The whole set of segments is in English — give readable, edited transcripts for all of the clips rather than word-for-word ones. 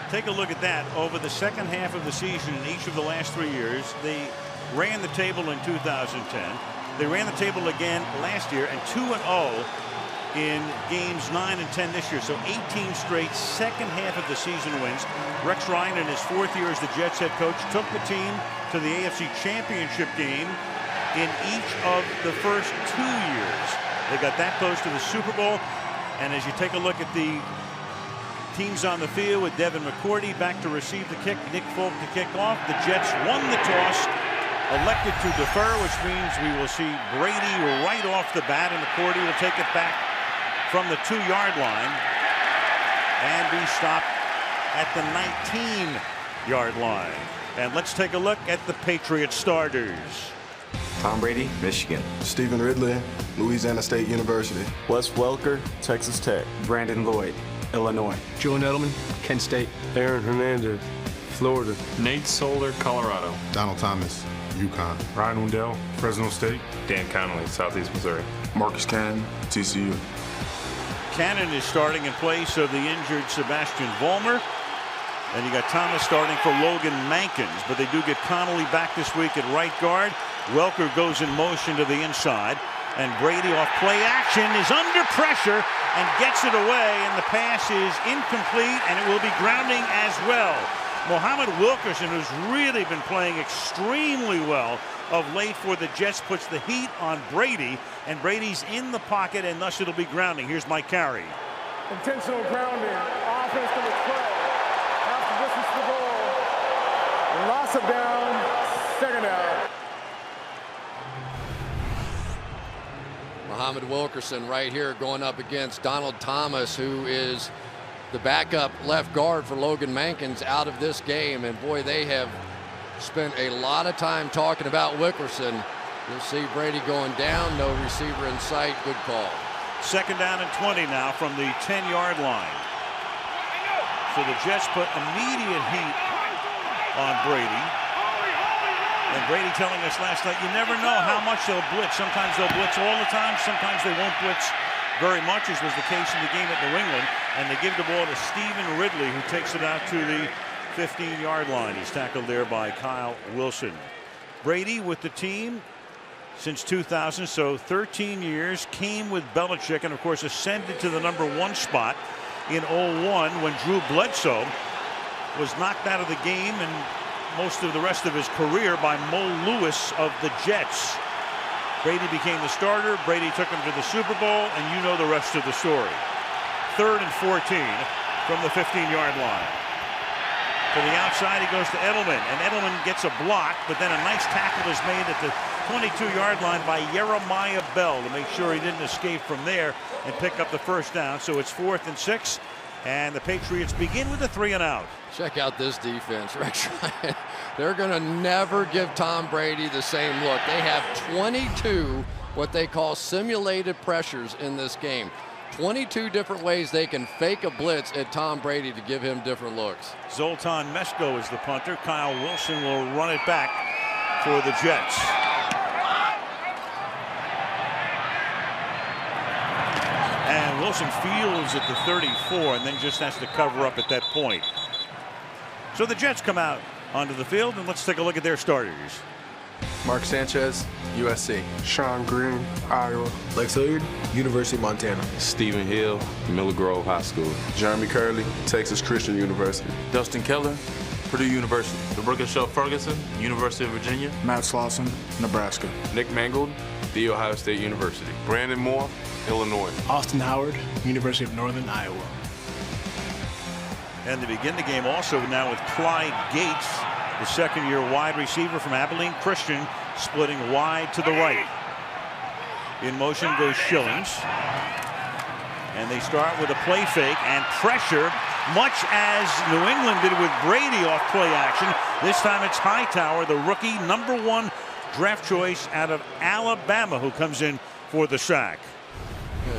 Take a look at that. Over the second half of the season in each of the last 3 years, they ran the table in 2010. They ran the table again last year, and 2-0 in games 9 and 10 this year. So 18 straight second half of the season wins. Rex Ryan, in his 4th year as the Jets head coach, took the team to the AFC Championship game in each of the first 2 years. They got that close to the Super Bowl. And as you take a look at the teams on the field, with Devin McCourty back to receive the kick, Nick Folk to kick off, the Jets won the toss, elected to defer, which means we will see Brady right off the bat, and McCourty will take it back from the 2-yard line and be stopped at the 19-yard line. And let's take a look at the Patriots starters. Tom Brady, Michigan. Stephen Ridley, Louisiana State University. Wes Welker, Texas Tech. Brandon Lloyd, Illinois. Julian Edelman, Kent State. Aaron Hernandez, Florida. Nate Solder, Colorado. Donald Thomas, UConn. Ryan Wendell, Fresno State. Dan Connolly, Southeast Missouri. Marcus Cannon, TCU. Cannon is starting in place of the injured Sebastian Vollmer. And you got Thomas starting for Logan Mankins, but they do get Connolly back this week at right guard. Welker goes in motion to the inside, and Brady off play action is under pressure and gets it away, and the pass is incomplete, and it will be grounding as well. Muhammad Wilkerson, who's really been playing extremely well of late for the Jets, puts the heat on Brady, and Brady's in the pocket, and thus it'll be grounding. Here's Mike Carey. Intentional grounding, offense to the 12. After distance to the goal. Loss of down, second down. Muhammad Wilkerson right here going up against Donald Thomas, who is the backup left guard for Logan Mankins, out of this game. And boy, they have spent a lot of time talking about Wilkerson. You'll see Brady going down, no receiver in sight. Good call. Second down and 20 now from the 10-yard line. So the Jets put immediate heat on Brady. And Brady telling us last night, you never know how much they'll blitz. Sometimes they'll blitz all the time. Sometimes they won't blitz very much, as was the case in the game at New England. And they give the ball to Stephen Ridley, who takes it out to the 15-yard line. He's tackled there by Kyle Wilson. Brady with the team since 2000, so 13 years, came with Belichick, and of course ascended to the #1 spot in 2001 when Drew Bledsoe was knocked out of the game and most of the rest of his career by Mo Lewis of the Jets. Brady became the starter. Brady took him to the Super Bowl, and you know the rest of the story. 3rd and 14 from the 15-yard line. To the outside, he goes to Edelman, and Edelman gets a block, but then a nice tackle is made at the 22-yard line by Jeremiah Bell to make sure he didn't escape from there and pick up the first down. So it's 4th and 6, and the Patriots begin with a 3-and-out. Check out this defense, Rex Ryan. They're going to never give Tom Brady the same look. They have 22 what they call simulated pressures in this game. 22 different ways they can fake a blitz at Tom Brady to give him different looks. Zoltan Mesko is the punter. Kyle Wilson will run it back for the Jets. And Wilson fields at the 34 and then just has to cover up at that point. So the Jets come out onto the field, and let's take a look at their starters. Mark Sanchez, USC. Sean Green, Iowa. Lex Hilliard, University of Montana. Stephen Hill, Miller Grove High School. Jeremy Curley, Texas Christian University. Dustin Keller, Purdue University. DeBrooke Shell Ferguson, University of Virginia. Matt Slauson, Nebraska. Nick Mangold, The Ohio State University. Brandon Moore, Illinois. Austin Howard, University of Northern Iowa. And they begin the game also now with Clyde Gates, the second-year wide receiver from Abilene Christian, splitting wide to the right. In motion goes Schillings. And they start with a play fake and pressure, much as New England did with Brady off play action. This time it's Hightower, the rookie #1 draft choice out of Alabama, who comes in for the sack.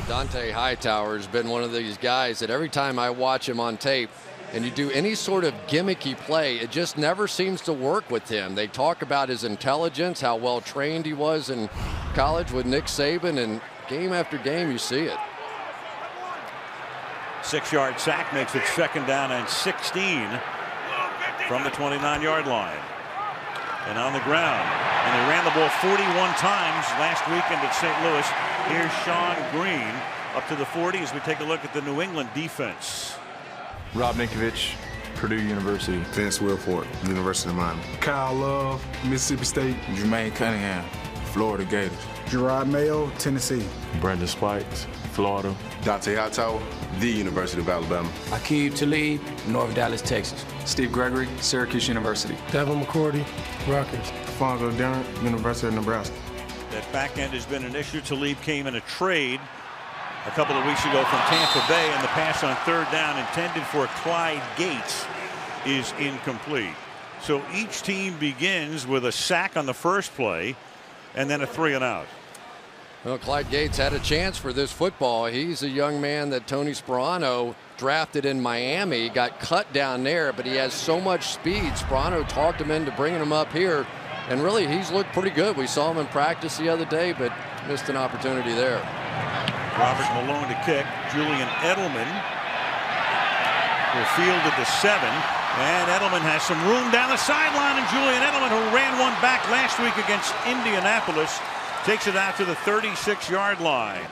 Dante Hightower has been one of these guys that every time I watch him on tape and you do any sort of gimmicky play, it just never seems to work with him. They talk about his intelligence, how well trained he was in college with Nick Saban, and game after game you see it. 6-yard sack makes it 2nd down and 16 from the 29-yard line. And on the ground. And they ran the ball 41 times last weekend at St. Louis. Here's Sean Green up to the 40 as we take a look at the New England defense. Rob Ninkovich, Purdue University. Vince Wilfork, University of Miami. Kyle Love, Mississippi State. Jermaine Cunningham, Florida Gators. Gerard Mayo, Tennessee. Brendan Spikes, Florida. Dante Hightower, the University of Alabama. Aqib Talib, North Dallas, Texas. Steve Gregory, Syracuse University. Devin McCourty, Rutgers. Fonzo Darrent, University of Nebraska. That back end has been an issue. Talib came in a trade a couple of weeks ago from Tampa Bay, and the pass on 3rd down intended for Clyde Gates is incomplete. So each team begins with a sack on the first play and then a 3-and-out. Well, Clyde Gates had a chance for this football. He's a young man that Tony Sperano drafted in Miami, got cut down there, but he has so much speed. Sperano talked him into bringing him up here, and really he's looked pretty good. We saw him in practice the other day, but missed an opportunity there. Robert Malone to kick. Julian Edelman will field at the 7. And Edelman has some room down the sideline. And Julian Edelman, who ran one back last week against Indianapolis, takes it out to the 36-yard line.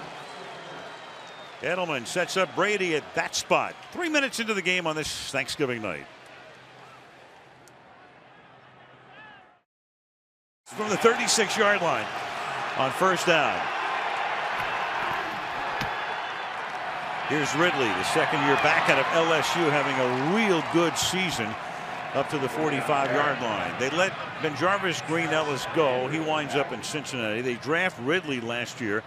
Edelman sets up Brady at that spot. 3 minutes into the game on this Thanksgiving night. From the 36-yard line on 1st down. Here's Ridley, the 2nd-year back out of LSU, having a real good season up to the 45-yard line. They let Benjarvis Green Ellis go. He winds up in Cincinnati. They draft Ridley last year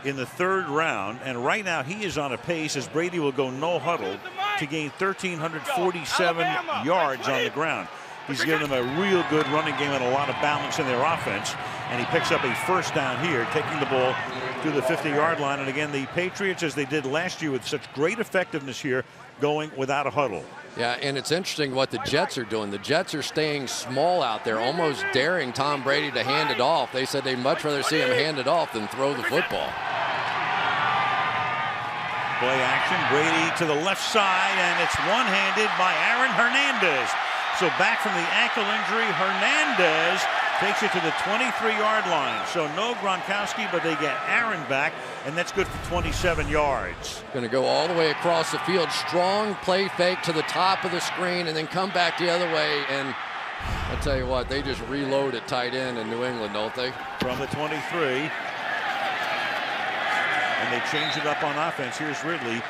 in the 3rd round, and right now he is on a pace, as Brady will go no huddle, to gain 1,347 yards on the ground. He's given them a real good running game and a lot of balance in their offense, and he picks up a 1st down here, taking the ball to the 50-yard line. And again, the Patriots, as they did last year with such great effectiveness here, going without a huddle. Yeah, and it's interesting what the Jets are doing. The Jets are staying small out there, almost daring Tom Brady to hand it off. They said they'd much rather see him hand it off than throw the football. Play action, Brady to the left side, and it's one-handed by Aaron Hernandez. So back from the ankle injury, Hernandez takes it to the 23-yard line. So no Gronkowski, but they get Aaron back, and that's good for 27 yards. Going to go all the way across the field. Strong play fake to the top of the screen and then come back the other way. And I'll tell you what, they just reload at tight end in New England, don't they? From the 23. And they change it up on offense. Here's Ridley.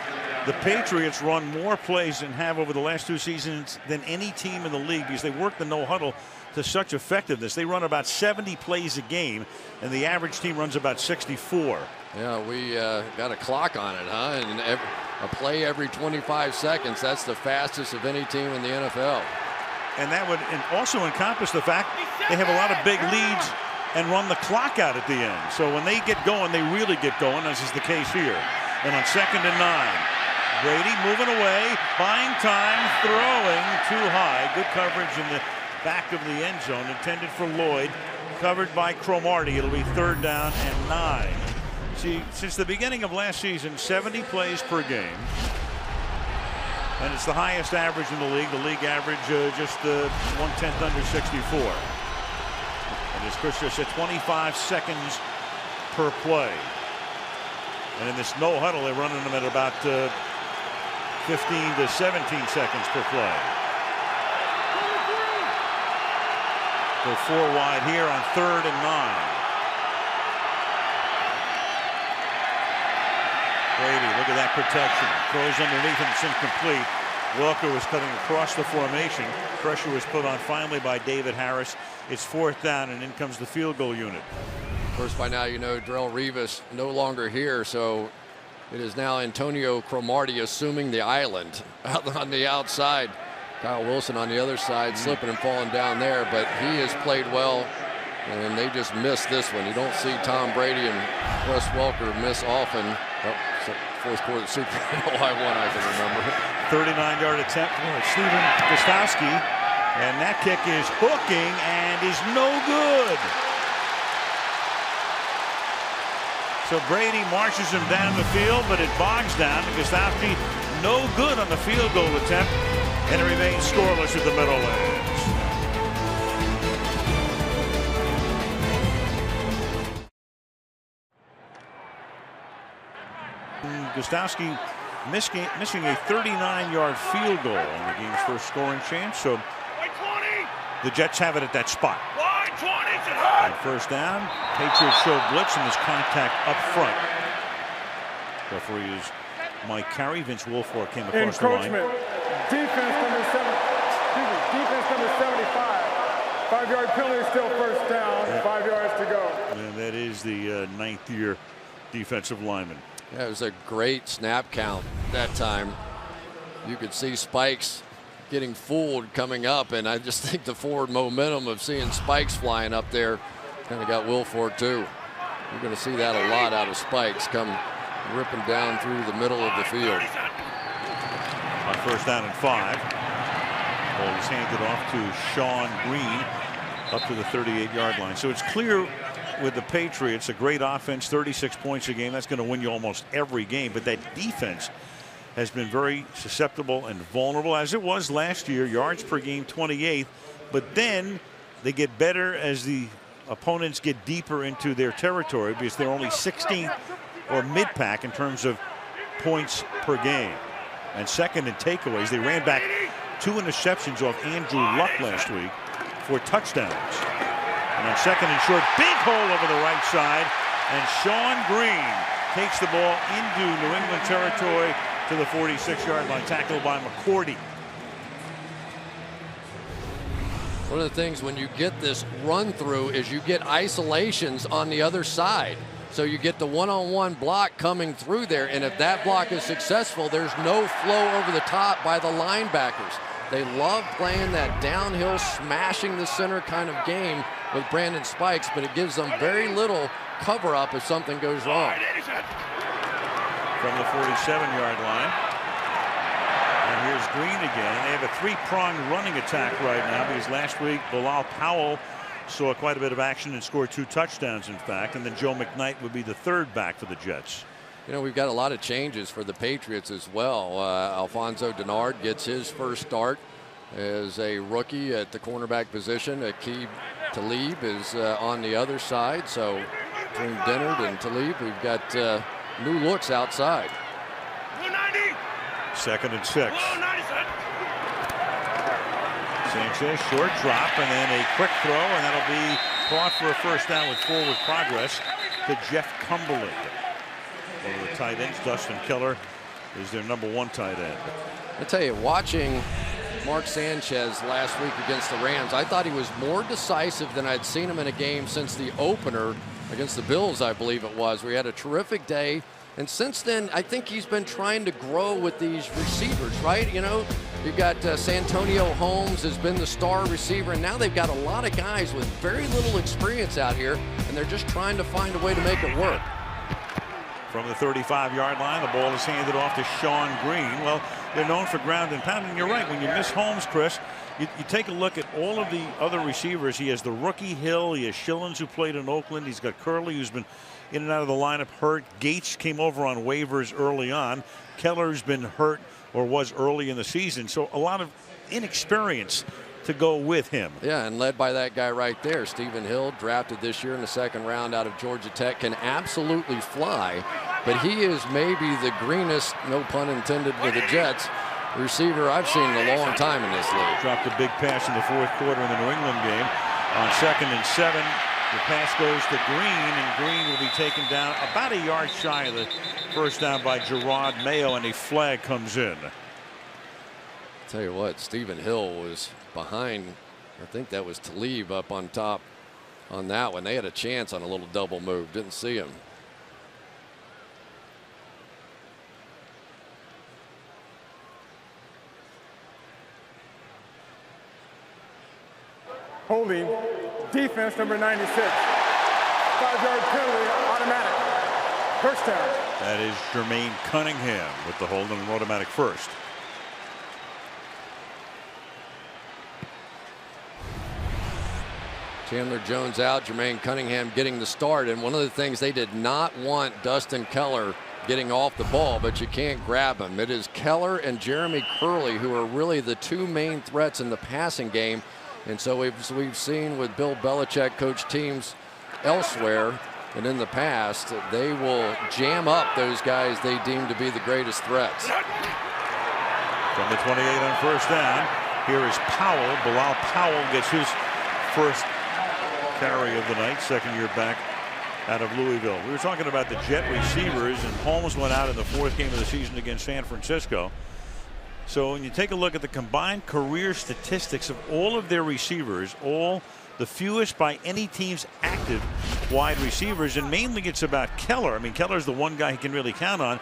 The Patriots run more plays and have over the last 2 seasons than any team in the league because they work the no huddle to such effectiveness. They run about 70 plays a game, and the average team runs about 64. Yeah, we got a clock on it, huh? And a play every 25 seconds. That's the fastest of any team in the NFL. And that would also encompass the fact they have a lot of big leads and run the clock out at the end. So when they get going, they really get going, as is the case here. And on 2nd and 9. Brady moving away, buying time, throwing too high. Good coverage in the back of the end zone, intended for Lloyd, covered by Cromartie. It'll be 3rd down and 9. See, since the beginning of last season, 70 plays per game, and it's the highest average in the league. The league average just 1/10 under 64. And as Chris just said, 25 seconds per play. And in this no huddle, they're running them at about 15 to 17 seconds per play. Go 4 wide here on 3rd and 9. Brady, look at that protection. Throws underneath and it's incomplete. Welker was cutting across the formation. Pressure was put on finally by David Harris. It's 4th down, and in comes the field goal unit. Of course, by now you know Darrelle Revis no longer here, so it is now Antonio Cromartie assuming the island out on the outside. Kyle Wilson on the other side, slipping and falling down there, but he has played well, and they just missed this one. You don't see Tom Brady and Wes Welker miss often. Oh, so 4th quarter Super Bowl I won, I can remember. 39-yard attempt for Stephen Gostkowski, and that kick is hooking and is no good. So Brady marches him down the field, but it bogs down. Gostkowski no good on the field goal attempt, and it remains scoreless at the Meadowlands. Gostowski missing a 39-yard field goal on the game's first scoring chance, so the Jets have it at that spot. On first down, Patriots show blitz and there's contact up front. Referee is Mike Carey. Vince Wilfork came across the line. Defense number 75. 5-yard penalty, still first down. 5 yards to go. And that is the ninth-year defensive lineman. Yeah, it was a great snap count that time. You could see Spikes getting fooled coming up, and I just think the forward momentum of seeing Spikes flying up there kind of got Wilfork too. You're going to see that a lot out of Spikes come ripping down through the middle of the field. On first down and 5, ball is handed off to Sean Green up to the 38-yard line. So it's clear with the Patriots, a great offense, 36 points a game. That's going to win you almost every game. But that defense has been very susceptible and vulnerable, as it was last year. Yards per game, 28th. But then they get better as the opponents get deeper into their territory, because they're only 16th or mid-pack in terms of points per game. And second in takeaways. They ran back 2 interceptions off Andrew Luck last week for touchdowns. And on second and short, big hole over the right side, and Sean Green takes the ball into New England territory to the 46-yard line, tackled by McCourty. One of the things when you get this run through is you get isolations on the other side. So you get the one-on-one block coming through there, and if that block is successful, there's no flow over the top by the linebackers. They love playing that downhill, smashing the center kind of game with Brandon Spikes, but it gives them very little cover up if something goes wrong. From the 47-yard line. And here's Green again. They have a 3-pronged running attack right now, because last week Bilal Powell saw quite a bit of action and scored 2 touchdowns, in fact. And then Joe McKnight would be the third back for the Jets. You know, we've got a lot of changes for the Patriots as well. Alfonso Denard gets his first start as a rookie at the cornerback position. Aqib Talib is on the other side. So between Denard and Talib, we've got new looks outside. Second and 6. Sanchez, short drop, and then a quick throw, and that'll be caught for a first down with forward progress to Jeff Cumberland. One of the tight ends, Dustin Keller, is their #1 tight end. I tell you, watching Mark Sanchez last week against the Rams, I thought he was more decisive than I'd seen him in a game since the opener against the Bills, I believe it was, where he had a terrific day. And since then, I think he's been trying to grow with these receivers, right? You know, you've got Santonio Holmes has been the star receiver, and now they've got a lot of guys with very little experience out here, and they're just trying to find a way to make it work. From the 35-yard line, the ball is handed off to Sean Green. Well, they're known for ground and pound, and you're right. When you miss Holmes, Chris, you take a look at all of the other receivers. He has the rookie Hill. He has Schillens, who played in Oakland. He's got Curley, who's been in and out of the lineup hurt. Gates came over on waivers early on. Keller's been hurt or was early in the season. So a lot of inexperience to go with him. Yeah, and led by that guy right there, Stephen Hill, drafted this year in the 2nd round out of Georgia Tech, can absolutely fly, but he is maybe the greenest, no pun intended with the Jets, receiver I've seen in a long time in this league. Dropped a big pass in the 4th quarter in the New England game. On 2nd and 7, the pass goes to Green, and Green will be taken down about a yard shy of the first down by Gerard Mayo, and a flag comes in. Tell you what, Stephen Hill was behind. I think that was Talib up on top on that one. They had a chance on a little double move. Didn't see him. Holding, defense number 96. 5-yard penalty, automatic. First down. That is Jermaine Cunningham with the hold and an automatic first. Chandler Jones out, Jermaine Cunningham getting the start, and one of the things they did not want Dustin Keller getting off the ball, but you can't grab him. It is Keller and Jeremy Curley who are really the two main threats in the passing game. And so we've seen with Bill Belichick coach teams elsewhere and in the past, they will jam up those guys they deem to be the greatest threats. From the 28 on first down, here is Powell. Bilal Powell gets his first carry of the night, second year back out of Louisville. We were talking about the Jet receivers, and Holmes went out in the fourth game of the season against San Francisco. So when you take a look at the combined career statistics of all of their receivers, all the fewest by any team's active wide receivers, and mainly it's about Keller. I mean, Keller's the one guy he can really count on.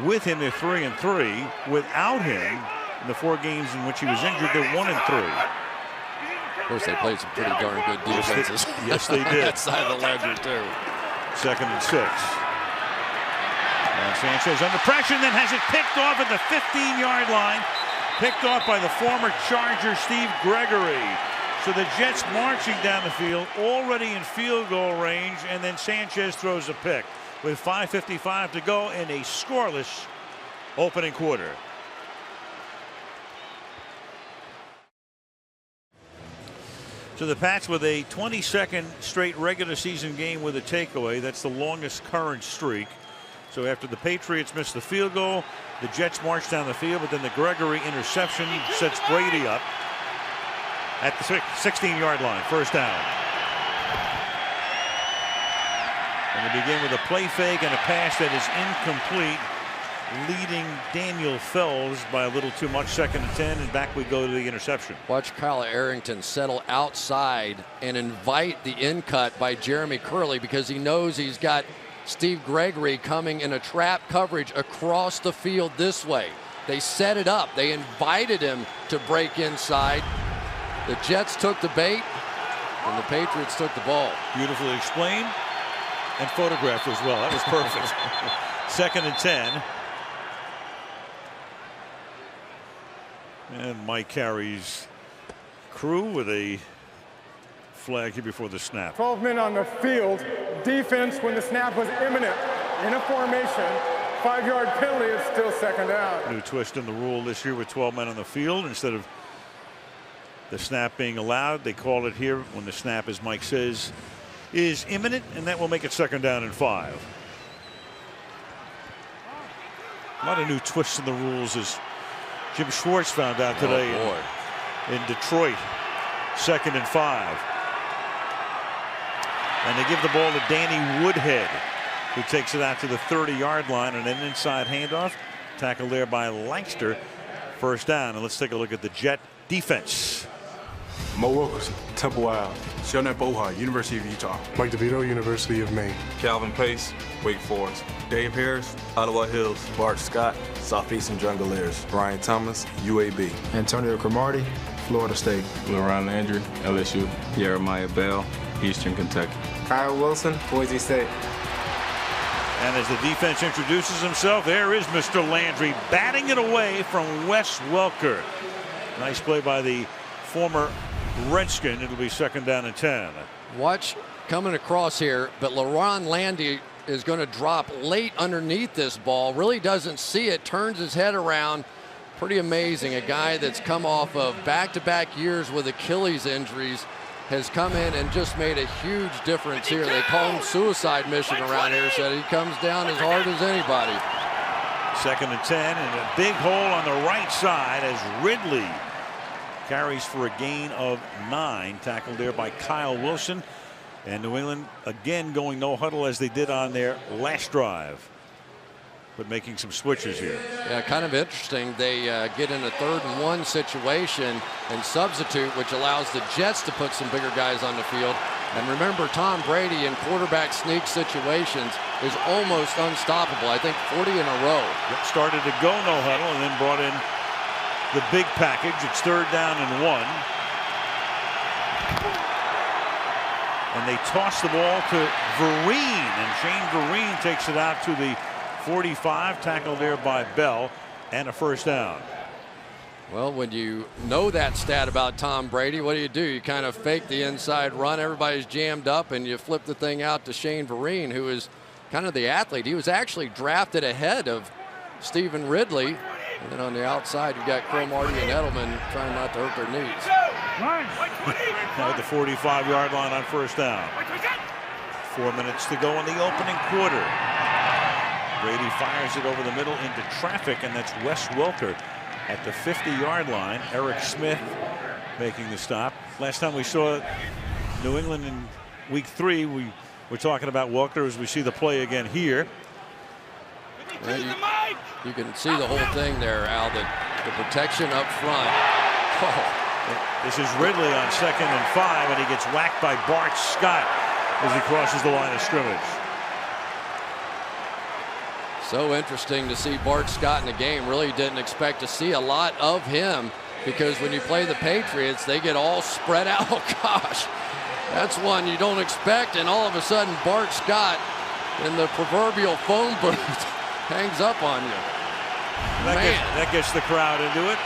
With him, they're 3-3. Without him, in the 4 games in which he was injured, they're 1-3. Of course, they played some pretty darn good defenses. Yes, they did. That side of the ledger, too. 2nd and 6. And Sanchez under pressure, and then has it picked off at the 15-yard line. Picked off by the former Charger, Steve Gregory. So the Jets marching down the field, already in field goal range, and then Sanchez throws a pick with 5:55 to go in a scoreless opening quarter. So the Pats with a 22nd straight regular season game with a takeaway. That's the longest current streak. So after the Patriots missed the field goal, the Jets marched down the field, but then the Gregory interception sets Brady up at the 16-yard line, first down. And they begin with a play fake and a pass that is incomplete, leading Daniel Fells by a little too much. 2nd and 10, and back we go to the interception. Watch Kyle Arrington settle outside and invite the in cut by Jeremy Curley, because he knows he's got Steve Gregory coming in a trap coverage across the field this way. They set it up. They invited him to break inside. The Jets took the bait, and the Patriots took the ball. Beautifully explained and photographed as well. That was perfect. 2nd and 10. And Mike carries Crew with a flag here before the snap. 12 men on the field. Defense, when the snap was imminent, in a formation, 5-yard penalty, it's still 2nd down. New twist in the rule this year with 12 men on the field. Instead of the snap being allowed, they call it here when the snap, as Mike says, is imminent, and that will make it 2nd down and 5. A lot of new twists in the rules, as Jim Schwartz found out today in Detroit. 2nd and 5. And they give the ball to Danny Woodhead, who takes it out to the 30-yard line, and an inside handoff. Tackle there by Lancaster. First down. And let's take a look at the Jet defense. Mo Wilkerson, Temple Ave. Shonep Ohio, University of Utah. Mike DeVito, University of Maine. Calvin Pace, Wake Forest. Dave Harris, Ottawa Hills. Bart Scott, Southeastern Junglers. Brian Thomas, UAB. Antonio Cromartie, Florida State. LaRon Landry, LSU. Jeremiah Bell, Eastern Kentucky. Kyle Wilson, Boise State. And as the defense introduces himself, there is Mr. Landry batting it away from Wes Welker. Nice play by the former Redskin. It'll be 2nd down and 10. Watch coming across here, but LaRon Landry is going to drop late underneath this ball. Really doesn't see it, turns his head around. Pretty amazing. A guy that's come off of back-to-back years with Achilles injuries has come in and just made a huge difference here. They call him suicide mission around here. Said he comes down as hard as anybody. 2nd and 10, and a big hole on the right side as Ridley carries for a gain of 9. Tackled there by Kyle Wilson. And New England again going no huddle as they did on their last drive, but making some switches here. Yeah, kind of interesting. They get in a 3rd and 1 situation and substitute, which allows the Jets to put some bigger guys on the field. And remember, Tom Brady in quarterback sneak situations is almost unstoppable. I think 40 in a row. Yep, started to go no huddle and then brought in the big package. It's 3rd down and 1. And they toss the ball to Vereen, and Shane Vereen takes it out to the 45, tackled there by Bell, and a first down. Well, when you know that stat about Tom Brady, what do? You kind of fake the inside run. Everybody's jammed up, and you flip the thing out to Shane Vereen, who is kind of the athlete. He was actually drafted ahead of Stephen Ridley. And then on the outside, you've got Cromartie and Edelman trying not to hurt their knees. Now at the 45-yard line on first down. 4 minutes to go in the opening quarter. Brady fires it over the middle into traffic, and that's Wes Welker at the 50-yard line. Eric Smith making the stop. Last time we saw New England in week 3, we were talking about Welker as we see the play again here. Well, you can see the whole thing there, Al, the protection up front. Oh. This is Ridley on 2nd and 5, and he gets whacked by Bart Scott as he crosses the line of scrimmage. So interesting to see Bart Scott in the game. Really didn't expect to see a lot of him, because when you play the Patriots, they get all spread out. Oh, gosh, that's one you don't expect, and all of a sudden Bart Scott in the proverbial phone booth hangs up on you. That gets the crowd into it.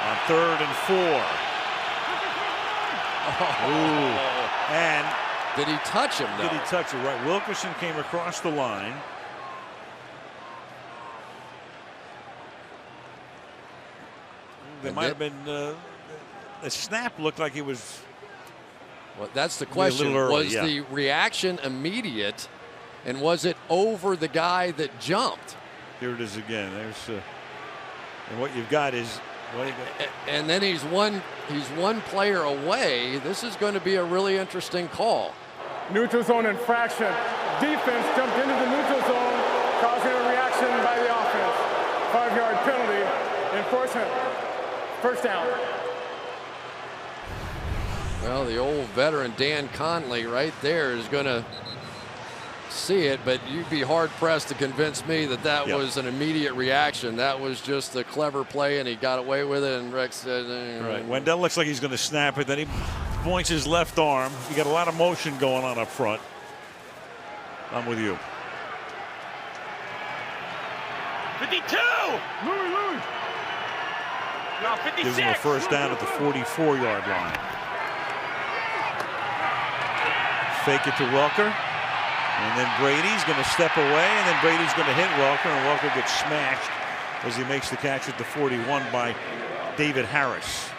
On 3rd and 4. Ooh. And did he touch him, though? Did he touch it? Right. Wilkerson came across the line. There might have been the snap looked like it was. Well, that's the question. Early, was the reaction immediate, and was it over the guy that jumped? Here it is again. There's and what you've got is. And then he's one player away. This is going to be a really interesting call. Neutral zone infraction. Defense jumped into the neutral zone, causing a reaction by the offense. 5-yard penalty. Enforcement. First down. Well, the old veteran Dan Conley right there is going to see it, but you'd be hard-pressed to convince me that was an immediate reaction. That was just a clever play, and he got away with it, and Rex said... Right. Wendell looks like he's going to snap it, then he points his left arm. You got a lot of motion going on up front. I'm with you. 52! Louis! No, 56! Gives him a first down at the 44-yard line. Fake it to Welker. And then Brady's going to step away, and then Brady's going to hit Welker, and Welker gets smashed as he makes the catch at the 41 by David Harris.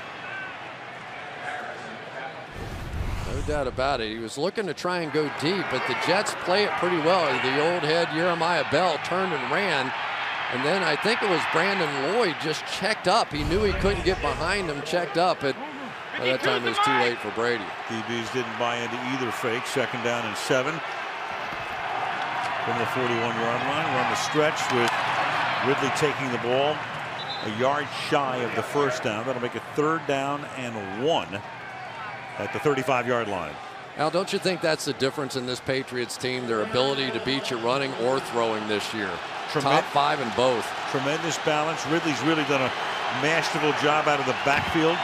No doubt about it. He was looking to try and go deep, but the Jets play it pretty well. The old head Jeremiah Bell turned and ran, and then I think it was Brandon Lloyd just checked up. He knew he couldn't get behind him, checked up, but by that time it was too late for Brady. DBs didn't buy into either fake. 2nd down and 7. From the 41-yard line. We're on the stretch with Ridley taking the ball a yard shy of the first down. That'll make it 3rd down and 1 at the 35-yard line. Al, don't you think that's the difference in this Patriots team, their ability to beat you running or throwing this year? Top 5 in both. Tremendous balance. Ridley's really done a masterful job out of the backfield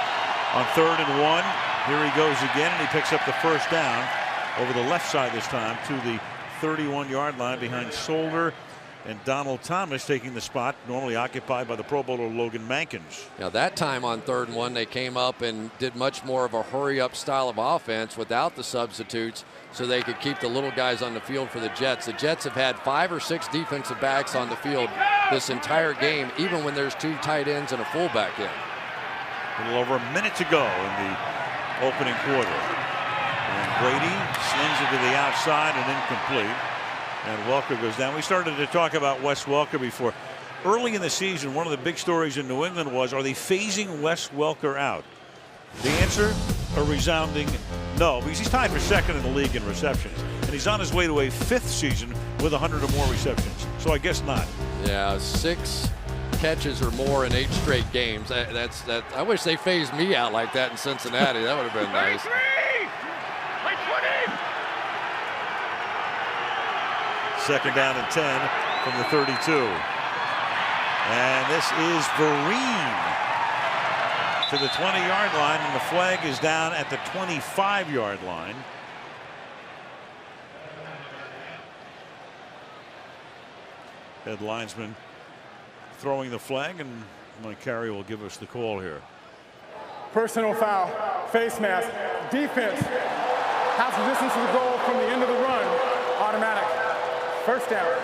on 3rd and 1. Here he goes again, and he picks up the first down over the left side this time to the 31-yard line behind Solder and Donald Thomas, taking the spot normally occupied by the Pro Bowler Logan Mankins. Now that time on 3rd and 1, they came up and did much more of a hurry-up style of offense without the substitutes, so they could keep the little guys on the field for the Jets. The Jets have had 5 or 6 defensive backs on the field this entire game, even when there's 2 tight ends and a fullback in. A little over a minute to go in the opening quarter. And Brady slings it to the outside and incomplete. And Welker goes down. We started to talk about Wes Welker before. Early in the season, one of the big stories in New England was, are they phasing Wes Welker out? The answer, a resounding no, because he's tied for 2nd in the league in receptions. And he's on his way to a 5th season with 100 or more receptions. So I guess not. Yeah, 6 catches or more in 8 straight games. I wish they phased me out like that in Cincinnati. That would have been nice. 2nd down and 10 from the 32. And this is Vereen to the 20-yard line, and the flag is down at the 25-yard line. Head linesman throwing the flag, and Mike Carey will give us the call here. Personal foul. face mask. Defense. Half the distance to the goal from the end of the run. Automatic. First down.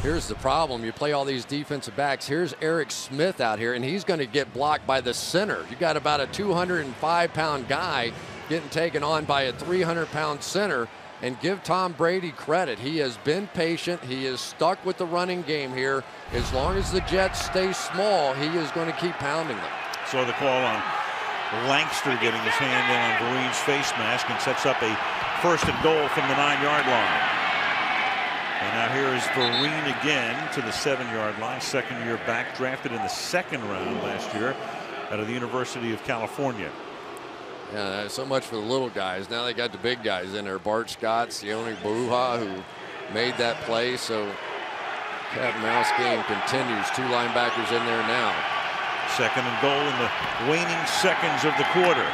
Here's the problem. You play all these defensive backs. Here's Eric Smith out here, and he's going to get blocked by the center. You got about a 205-pound guy getting taken on by a 300-pound center. And give Tom Brady credit. He has been patient. He is stuck with the running game here. As long as the Jets stay small, he is going to keep pounding them. So the call on Lankster getting his hand in on Vereen's face mask and sets up a 1st and goal from the 9-yard line. And now here is Vereen again to the 7-yard line. Second-year back, drafted in the 2nd round last year out of the University of California. Yeah, so much for the little guys. Now they got the big guys in there. Bart Scott, Sione Baruha, who made that play. So cat and mouse game continues. 2 linebackers in there now. 2nd and goal in the waning seconds of the quarter.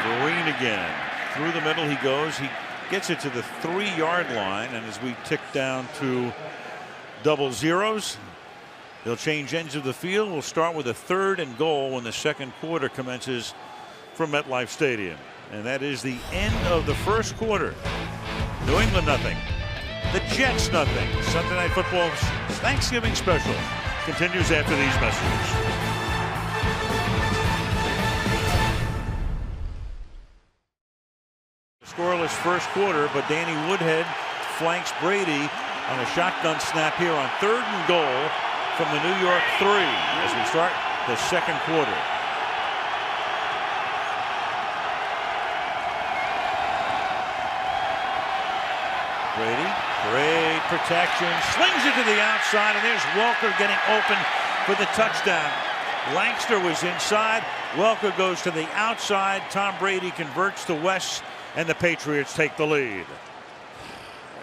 Vereen again. Through the middle he goes. He gets it to the 3-yard line. And as we tick down to double zeros, they'll change ends of the field. We'll start with a 3rd and goal when the 2nd quarter commences from MetLife Stadium. And that is the end of the 1st quarter. New England nothing. The Jets nothing. Sunday Night Football's Thanksgiving special continues after these messages. Scoreless 1st quarter, but Danny Woodhead flanks Brady on a shotgun snap here on 3rd and goal from the New York 3 as we start the 2nd quarter. Brady, great protection, slings it to the outside, and there's Welker getting open for the touchdown. Lankster was inside. Welker goes to the outside. Tom Brady converts to West, and the Patriots take the lead.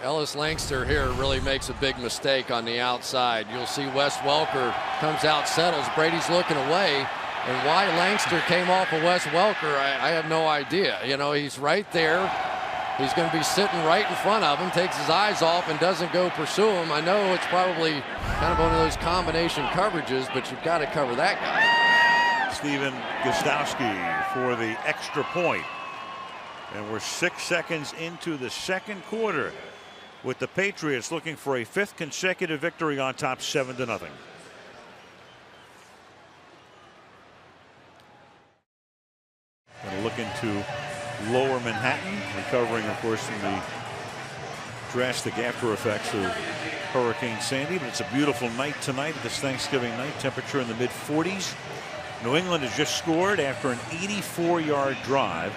Ellis Lankster here really makes a big mistake on the outside. You'll see Wes Welker comes out, settles. Brady's looking away. And why Lankster came off of Wes Welker, I have no idea. You know, he's right there. He's going to be sitting right in front of him, takes his eyes off and doesn't go pursue him. I know it's probably kind of one of those combination coverages, but you've got to cover that guy. Steven Gostowski for the extra point. And we're 6 seconds into the 2nd quarter with the Patriots looking for a 5th consecutive victory on top 7-0. Going to look into Lower Manhattan, recovering, of course, from the drastic after effects of Hurricane Sandy. But it's a beautiful night tonight, this Thanksgiving night. Temperature in the mid-40s. New England has just scored after an 84-yard drive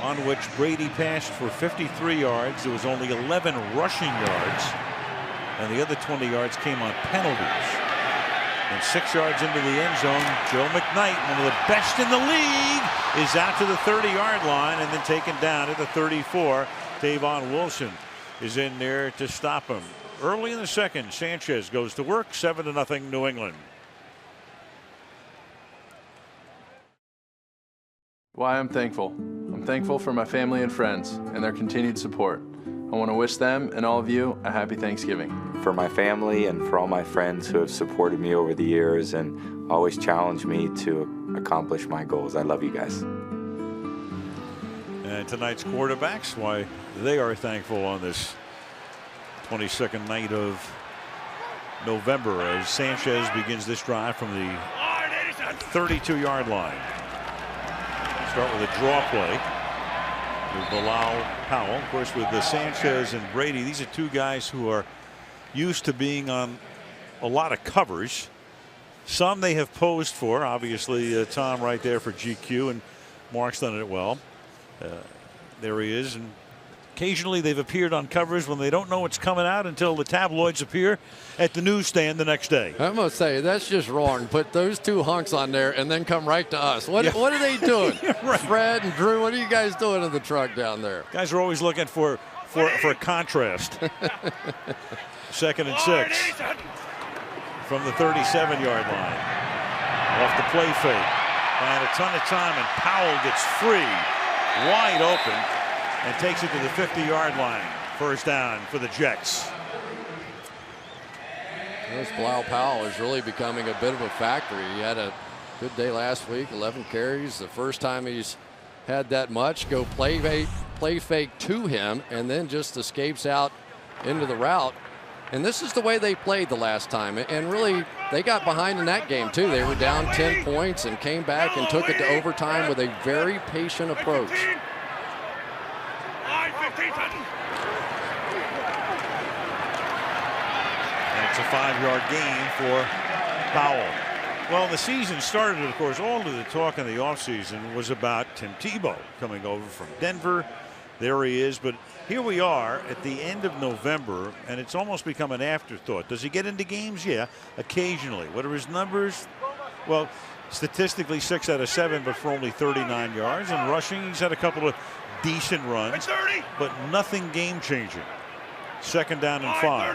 on which Brady passed for 53 yards. There was only 11 rushing yards, and the other 20 yards came on penalties. And 6 yards into the end zone, Joe McKnight, one of the best in the league, is out to the 30-yard line and then taken down at the 34. Tavon Wilson is in there to stop him. Early in the 2nd, Sanchez goes to work. 7-0 New England. Why I'm thankful. I'm thankful for my family and friends and their continued support. I want to wish them and all of you a happy Thanksgiving. For my family and for all my friends who have supported me over the years and always challenged me to accomplish my goals. I love you guys. And tonight's quarterbacks, why they are thankful on this 22nd night of November as Sanchez begins this drive from the 32-yard line. Start with a draw play with Bilal Powell. Of course, with the Sanchez and Brady, these are two guys who are used to being on a lot of covers. Some they have posed for. Obviously, Tom right there for GQ, and Mark's done it well. There he is. And occasionally they've appeared on covers when they don't know what's coming out until the tabloids appear at the newsstand the next day. I must say, that's just wrong. Put those two hunks on there and then come right to us. What are they doing? Right. Fred and Drew, what are you guys doing in the truck down there? Guys are always looking for contrast. 2nd and 6 from the 37-yard line. Off the play fake. And a ton of time, and Powell gets free, wide open, and takes it to the 50-yard line. First down for the Jets. This Bilal Powell is really becoming a bit of a factor. He had a Good day last week, 11 carries. The first time he's had that much. Go play fake to him, and then just escapes out into the route. And this is the way they played the last time. And really, they got behind in that game, too. They were down 10 points and came back and took it to overtime with a very patient approach. It's a 5-yard gain for Powell. Well, the season started, of course, all of the talk in the offseason was about Tim Tebow coming over from Denver. There he is. But here we are at the end of November, and it's almost become an afterthought. Does he get into games? Yeah, occasionally. What are his numbers? Well, statistically 6 out of 7, but for only 39 yards. And rushing, he's had a couple of decent runs, but nothing game-changing. 2nd down and 5.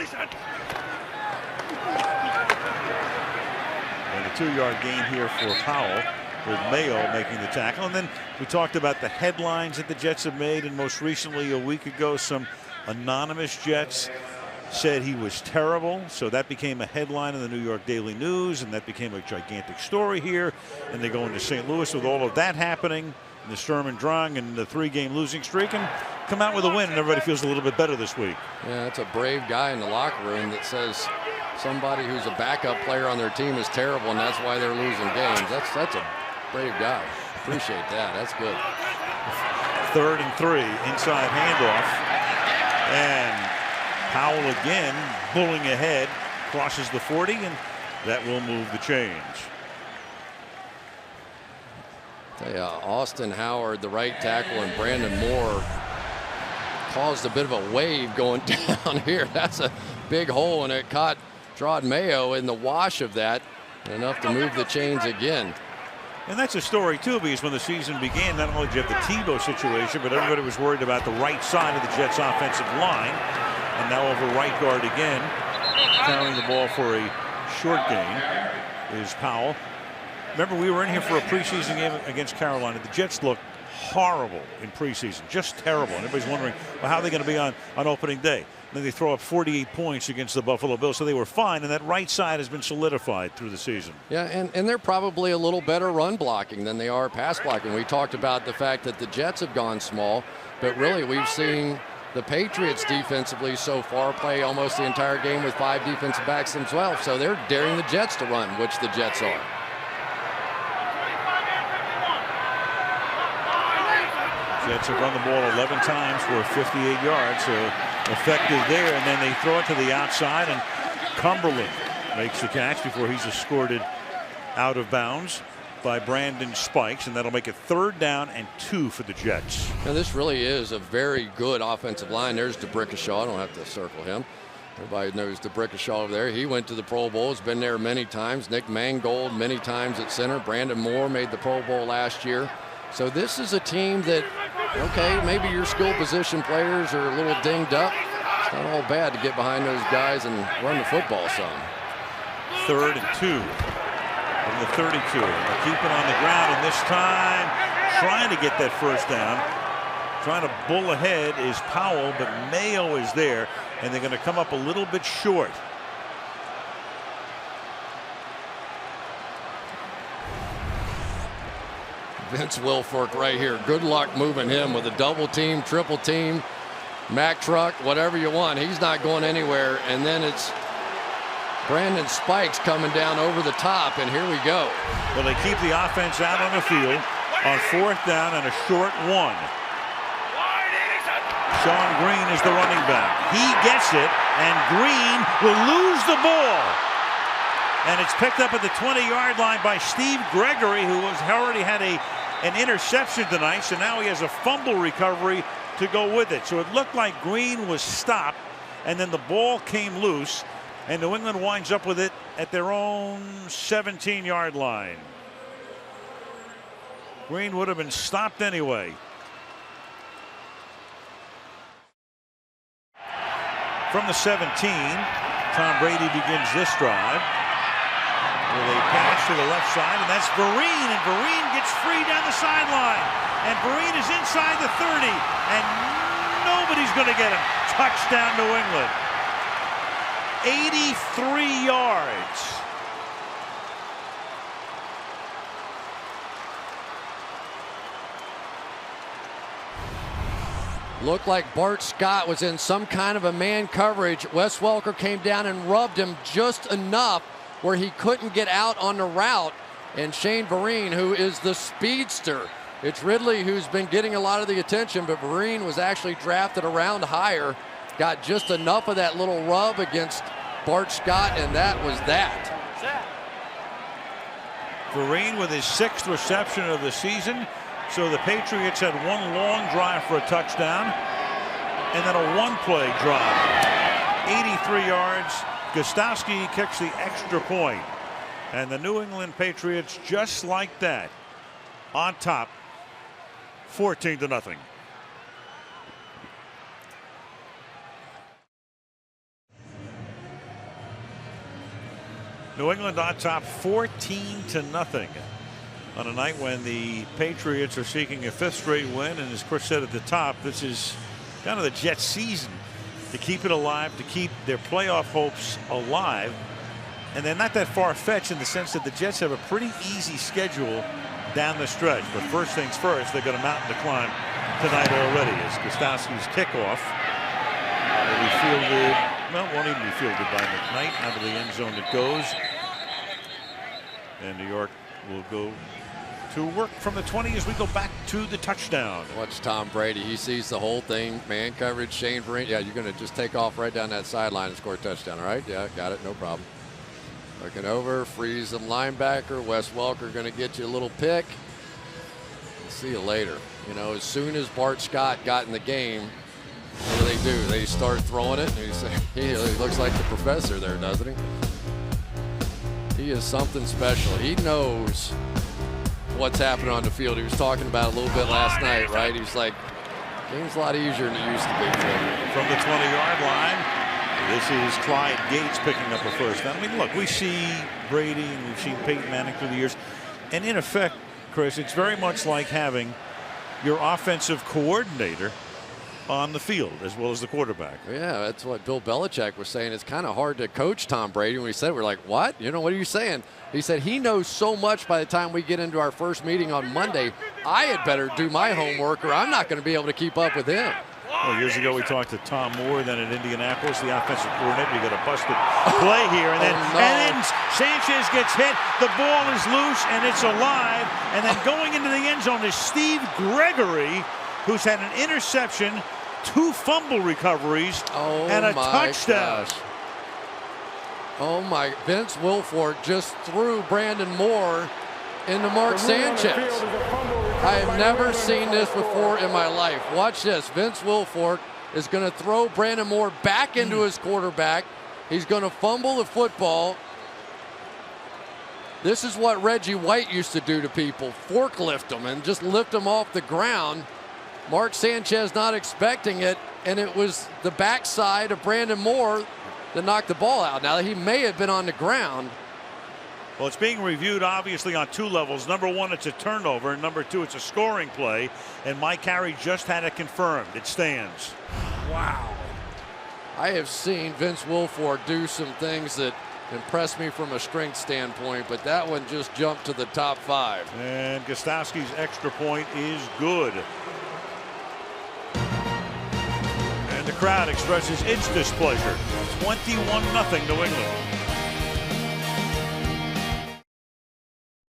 And a 2-yard gain here for Powell, with Mayo making the tackle. And then we talked about the headlines that the Jets have made, and most recently a week ago some anonymous Jets said he was terrible, so that became a headline in the New York Daily News, and that became a gigantic story here. And they go into St. Louis with all of that happening, and the Sturm and Drang and the 3-game losing streak, and come out with a win, and everybody feels a little bit better this week. Yeah, it's a brave guy in the locker room that says somebody who's a backup player on their team is terrible, and that's why they're losing games. That's a brave guy. Appreciate that. That's good. 3rd and 3, inside handoff, and Powell again pulling ahead, crosses the 40, and that will move the chains. Austin Howard, the right tackle, and Brandon Moore caused a bit of a wave going down here. That's a big hole, and it caught Trod Mayo in the wash of that, enough to move the chains again. And that's a story, too, because when the season began, not only did you have the Tebow situation, but everybody was worried about the right side of the Jets' offensive line. And now over right guard again, carrying the ball for a short gain, is Powell. Remember, we were in here for a preseason game against Carolina. The Jets looked horrible in preseason, just terrible. And everybody's wondering, well, how are they going to be on opening day? And then they throw up 48 points against the Buffalo Bills, so they were fine. And that right side has been solidified through the season. Yeah, and they're probably a little better run blocking than they are pass blocking. We talked about the fact that the Jets have gone small, but really we've seen the Patriots defensively so far play almost the entire game with 5 defensive backs themselves. So they're daring the Jets to run, which the Jets are. Jets have run the ball 11 times for 58 yards, so effective there. And then they throw it to the outside, and Cumberland makes the catch before he's escorted out of bounds by Brandon Spikes, and that'll make it 3rd down and 2 for the Jets. Now this really is a very good offensive line. There's DeBrickashaw. I don't have to circle him. Everybody knows DeBrickashaw over there. He went to the Pro Bowl. Has been there many times. Nick Mangold many times at center. Brandon Moore made the Pro Bowl last year. So this is a team that, okay, maybe your skill position players are a little dinged up. It's not all bad to get behind those guys and run the football some. 3rd and 2 from the 32. They'll keep it on the ground, and this time trying to get that 1st down. Trying to bull ahead is Powell, but Mayo is there, and they're going to come up a little bit short. Vince Wilfork right here. Good luck moving him with a double team, triple team, Mack truck, whatever you want. He's not going anywhere. And then it's Brandon Spikes coming down over the top, and here we go. Well, they keep the offense out on the field on 4th down and a short 1. Sean Green is the running back. He gets it, and Green will lose the ball. And it's picked up at the 20-yard line by Steve Gregory, who has already had an interception tonight. So now he has a fumble recovery to go with it. So it looked like Green was stopped, and then the ball came loose, and New England winds up with it at their own 17-yard line. Green would have been stopped anyway. From the 17, Tom Brady begins this drive with a pass to the left side, and that's Vereen, and Vereen gets free down the sideline, and Vereen is inside the 30, and nobody's going to get him. Touchdown, New England. 83 yards. Looked like Bart Scott was in some kind of a man coverage. Wes Welker came down and rubbed him just enough where he couldn't get out on the route. And Shane Vereen, who is the speedster, it's Ridley who's been getting a lot of the attention, but Vereen was actually drafted a round higher. Got just enough of that little rub against Bart Scott, and that was that. Vereen with his 6th reception of the season. So the Patriots had one long drive for a touchdown and then a one-play drive. 83 yards. Gostowski kicks the extra point. And the New England Patriots, just like that, on top, 14-0. New England on top 14-0 on a night when the Patriots are seeking a 5th straight win. And as Chris said at the top, this is kind of the Jets season to keep it alive, to keep their playoff hopes alive. And they're not that far-fetched in the sense that the Jets have a pretty easy schedule down the stretch. But first things first, they've got a mountain to climb tonight already as Gostowski's kickoff will be fielded. Well, won't even be fielded by McKnight. Out of the end zone it goes. And New York will go to work from the 20 as we go back to the touchdown. Watch Tom Brady. He sees the whole thing. Man coverage, Shane Vereen. Yeah, you're going to just take off right down that sideline and score a touchdown, all right? Yeah, got it. No problem. Looking over, freeze the linebacker. Wes Welker going to get you a little pick. See you later. You know, as soon as Bart Scott got in the game, what do? They start throwing it. And he looks like the professor there, doesn't he? He is something special. He knows what's happening on the field. He was talking about it a little bit last night, right? He's like, game's a lot easier than it used to be. From the 20-yard line, this is Clyde Gates picking up a first down. I mean, look, we see Brady and we've seen Peyton Manning through the years. And in effect, Chris, it's very much like having your offensive coordinator on the field as well as the quarterback. Yeah, that's what Bill Belichick was saying. It's kind of hard to coach Tom Brady. When we said, we're like, what? You know, what are you saying? He said he knows so much by the time we get into our first meeting on Monday, I had better do my homework or I'm not going to be able to keep up with him. Well, years ago we talked to Tom Moore then at Indianapolis, the offensive coordinator. You got a busted play here, and then Sanchez gets hit. The ball is loose and it's alive. And then going into the end zone is Steve Gregory, who's had an interception, 2 fumble recoveries, and a touchdown. Gosh. Oh my! Vince Wilfork just threw Brandon Moore into Mark Sanchez. I have never seen this before in my life. Watch this. Vince Wilfork is going to throw Brandon Moore back into his quarterback. He's going to fumble the football. This is what Reggie White used to do to people, forklift them and just lift them off the ground. Mark Sanchez not expecting it, and it was the backside of Brandon Moore that knocked the ball out. Now, he may have been on the ground. Well, it's being reviewed obviously on 2 levels. Number 1, it's a turnover, and number 2, it's a scoring play, and Mike Carey just had it confirmed. It stands. Wow. I have seen Vince Wilfork do some things that impressed me from a strength standpoint, but that one just jumped to the top 5. And Gostowski's extra point is good. And the crowd expresses its displeasure. 21-0 New England.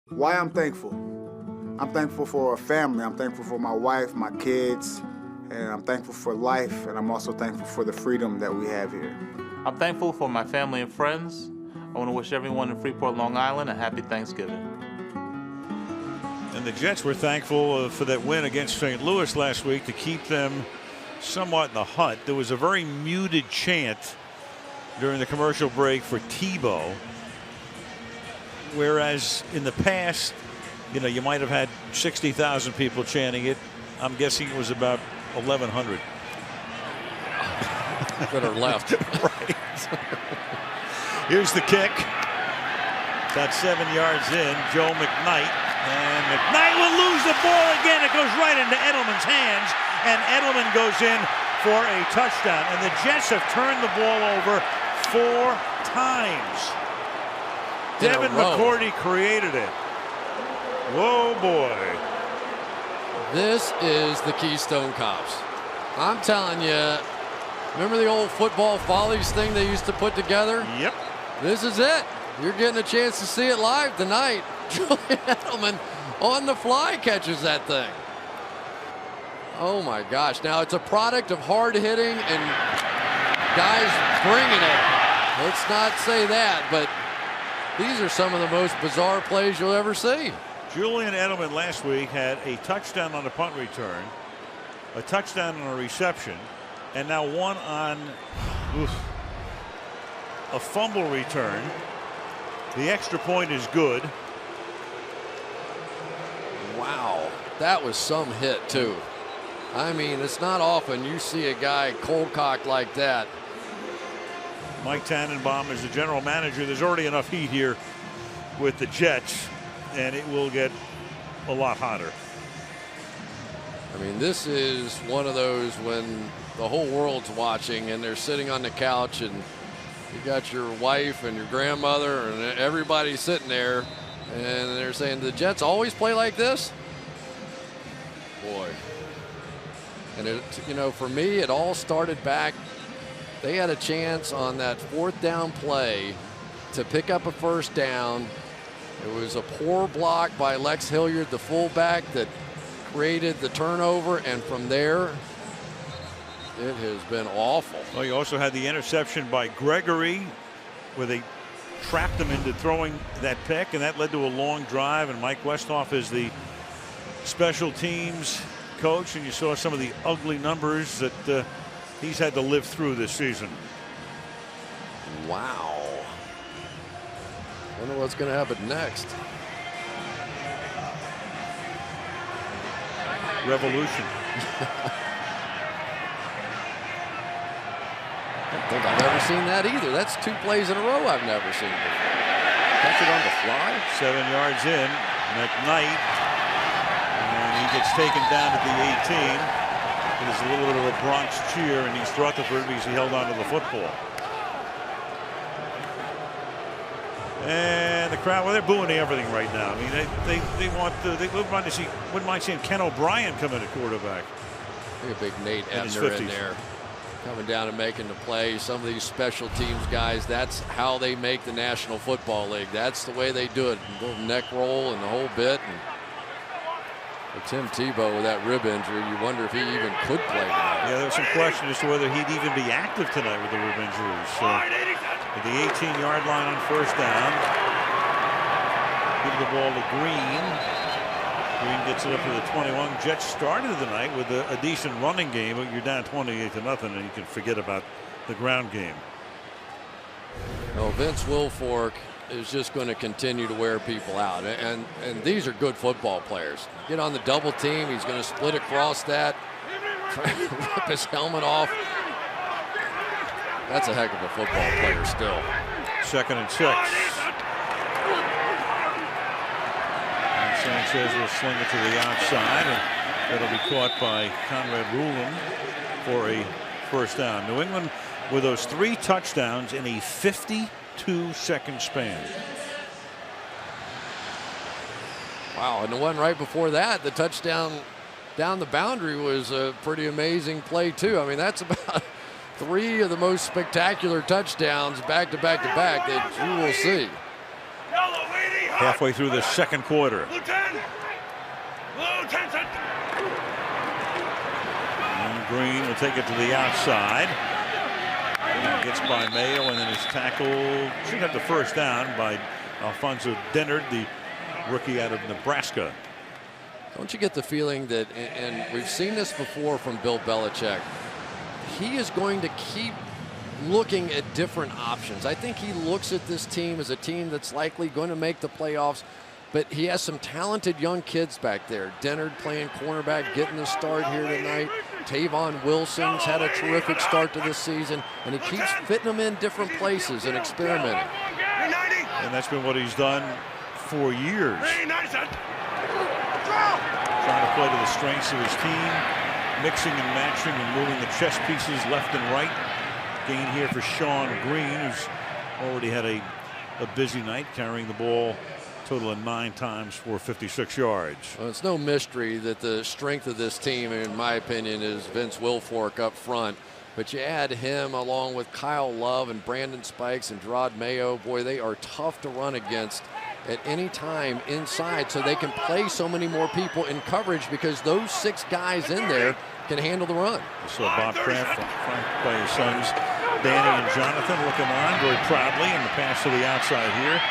Why I'm thankful? I'm thankful for a family. I'm thankful for my wife, my kids, and I'm thankful for life, and I'm also thankful for the freedom that we have here. I'm thankful for my family and friends. I want to wish everyone in Freeport, Long Island a happy Thanksgiving. And the Jets were thankful for that win against St. Louis last week to keep them somewhat in the hunt. There was a very muted chant during the commercial break for Tebow. Whereas in the past, you know, you might have had 60,000 people chanting it. I'm guessing it was about 1,100. That are left. Right. Here's the kick. About 7 yards in. Joe McKnight. And McKnight will lose the ball again. It goes right into Edelman's hands. And Edelman goes in for a touchdown. And the Jets have turned the ball over 4 times. Devin McCourty created it. Whoa, boy. This is the Keystone Cops. I'm telling you, remember the old football follies thing they used to put together? Yep. This is it. You're getting a chance to see it live tonight. Julian Edelman on the fly catches that thing. Oh my gosh. Now it's a product of hard hitting and guys bringing it. Let's not say that, but these are some of the most bizarre plays you'll ever see. Julian Edelman last week had a touchdown on a punt return, a touchdown on a reception, and now one on a fumble return. The extra point is good. Wow, that was some hit too. I mean, it's not often you see a guy cold cocked like that. Mike Tannenbaum is the general manager. There's already enough heat here with the Jets, and it will get a lot hotter. I mean, this is one of those when the whole world's watching and they're sitting on the couch and you got your wife and your grandmother and everybody sitting there and they're saying, the Jets always play like this? Boy. And it, you know, for me, it all started back. They had a chance on that 4th down play to pick up a 1st down. It was a poor block by Lex Hilliard, the fullback, that created the turnover, and from there, it has been awful. Well, you also had the interception by Gregory, where they trapped him into throwing that pick, and that led to a long drive. And Mike Westhoff is the special teams coach, and you saw some of the ugly numbers that he's had to live through this season. Wow. Wonder what's going to happen next. Revolution. I don't think I've ever seen that either. That's 2 plays in a row I've never seen before. Catch it on the fly. 7 yards in. McKnight. And he gets taken down at the 18. There's a little bit of a Bronx cheer, and he's throughout the third because he held on to the football. And the crowd, well, they're booing everything right now. I mean, they wouldn't mind seeing Ken O'Brien come in at quarterback. Look at big Nate Ebner in there, coming down and making the play. Some of these special teams guys, that's how they make the National Football League. That's the way they do it. A little neck roll and the whole bit. And for Tim Tebow with that rib injury, you wonder if he even could play tonight. Yeah, there was some question as to whether he'd even be active tonight with the rib injuries. So at the 18-yard line on 1st down, give the ball to Green. Green gets it up to the 21. Jets started the night with a decent running game, but you're down 28-0, and you can forget about the ground game. Well, Vince Wilfork is just going to continue to wear people out, and these are good football players. Get on the double team, he's going to split across that, rip his helmet off. That's a heck of a football player still. 2nd and 6. And Sanchez will sling it to the outside, and that'll be caught by Conrad Rulin for a 1st down. New England with those 3 touchdowns in a 52-second span. Wow, and the one right before that, the touchdown down the boundary, was a pretty amazing play too. I mean, that's about 3 of the most spectacular touchdowns back to back to back that you will see. Halfway through the 2nd quarter. And Green will take it to the outside. And gets by Mayo, and then is tackled. Should have the 1st down by Alfonso Dennard, the rookie out of Nebraska. Don't you get the feeling that, and we've seen this before from Bill Belichick, he is going to keep looking at different options. I think he looks at this team as a team that's likely going to make the playoffs, but he has some talented young kids back there. Dennard playing cornerback, getting the start here tonight. Tavon Wilson's had a terrific start to this season, and he keeps fitting them in different places and experimenting. And that's been what he's done for years. Trying to play to the strengths of his team, mixing and matching and moving the chess pieces left and right. Gain here for Sean Green, who's already had a busy night, carrying the ball Total of 9 times for 56 yards. Well, it's no mystery that the strength of this team, in my opinion, is Vince Wilfork up front. But you add him along with Kyle Love and Brandon Spikes and Gerard Mayo. Boy, they are tough to run against at any time inside, so they can play so many more people in coverage because those 6 guys in there can handle the run. So Bob Kraft flanked by his sons Danny and Jonathan looking on very proudly, and the pass to the outside here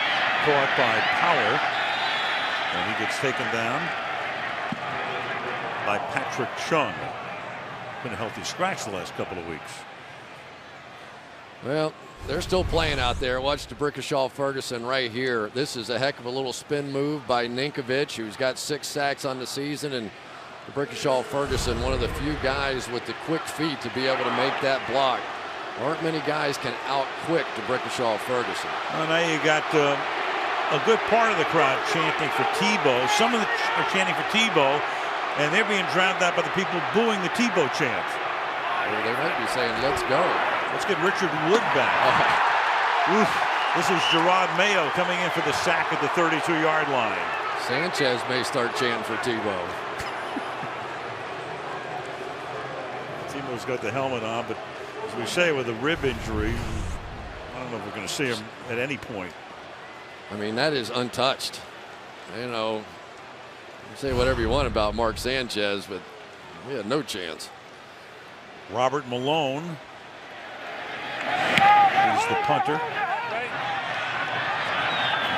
caught by Power, and he gets taken down by Patrick Chung. Been a healthy scratch the last couple of weeks. Well, they're still playing out there. Watch DeBrickashaw Ferguson right here. This is a heck of a little spin move by Ninkovich, who's got 6 sacks on the season, and DeBrickashaw Ferguson, one of the few guys with the quick feet to be able to make that block. There aren't many guys can out-quick DeBrickashaw Ferguson. Well, now you got a good part of the crowd chanting for Tebow. Some of them are chanting for Tebow, and they're being drowned out by the people booing the Tebow chant. Or they might be saying, let's go. Let's get Richard Wood back. Oof. This is Gerard Mayo coming in for the sack at the 32-yard line. Sanchez may start chanting for Tebow. Tebow's got the helmet on, but as we say, with a rib injury, I don't know if we're going to see him at any point. I mean, that is untouched. You know, you say whatever you want about Mark Sanchez, but we had no chance. Robert Malone is the punter.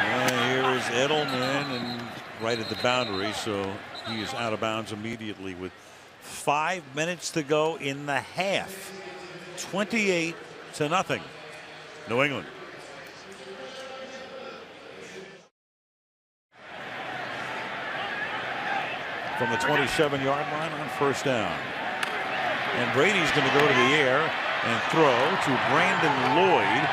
And here is Edelman, and right at the boundary, so he is out of bounds immediately with 5 minutes to go in the half. 28-0. New England. From the 27-yard line on first down. And Brady's going to go to the air and throw to Brandon Lloyd,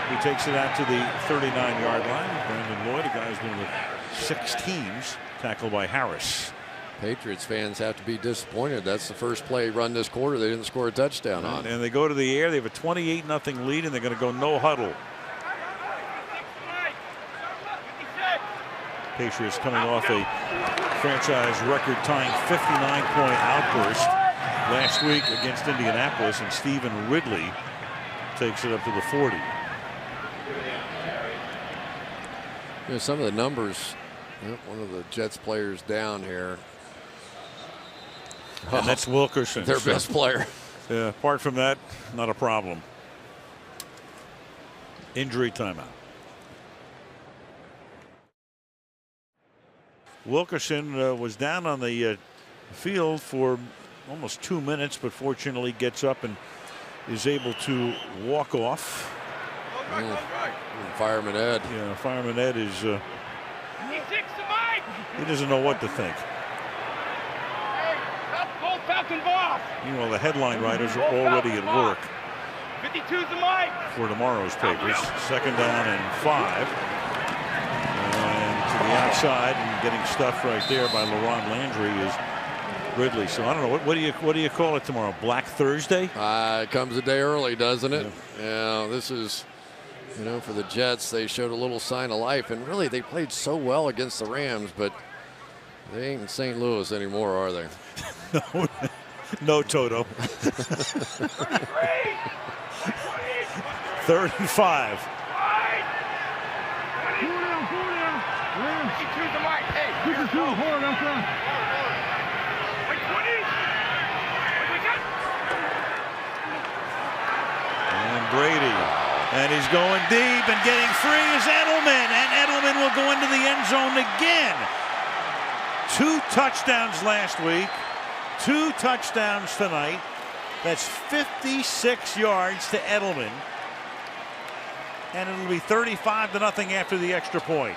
who takes it out to the 39-yard line. Brandon Lloyd, a guy who's been with 6 teams, tackled by Harris. Patriots fans have to be disappointed. That's the first play run this quarter they didn't score a touchdown on. And they go to the air. They have a 28-0 lead, and they're going to go no huddle. Patriots coming off a franchise record-tying 59-point outburst last week against Indianapolis, and Stephen Ridley takes it up to the 40. You know, some of the numbers, one of the Jets players down here. And that's Wilkerson. Their best player. Yeah, apart from that, not a problem. Injury timeout. Wilkerson was down on the field for almost 2 minutes, but fortunately gets up and is able to walk off. Fireman Ed. Yeah, Fireman Ed is he doesn't know what to think. Meanwhile, the headline writers are already at work 52's the mic for tomorrow's papers. 2nd down and 5. And to the outside and getting stuffed right there by LaRon Landry is Ridley. So I don't know, what do you call it tomorrow? Black Thursday? It comes a day early, doesn't it? Yeah, this is, you know, for the Jets, they showed a little sign of life, and really they played so well against the Rams, but they ain't in St. Louis anymore, are they? No, Toto. 3rd and 5. And Brady, and he's going deep, and getting free is Edelman, and Edelman will go into the end zone again. 2 touchdowns last week, 2 touchdowns tonight. That's 56 yards to Edelman, and it'll be 35-0 after the extra point.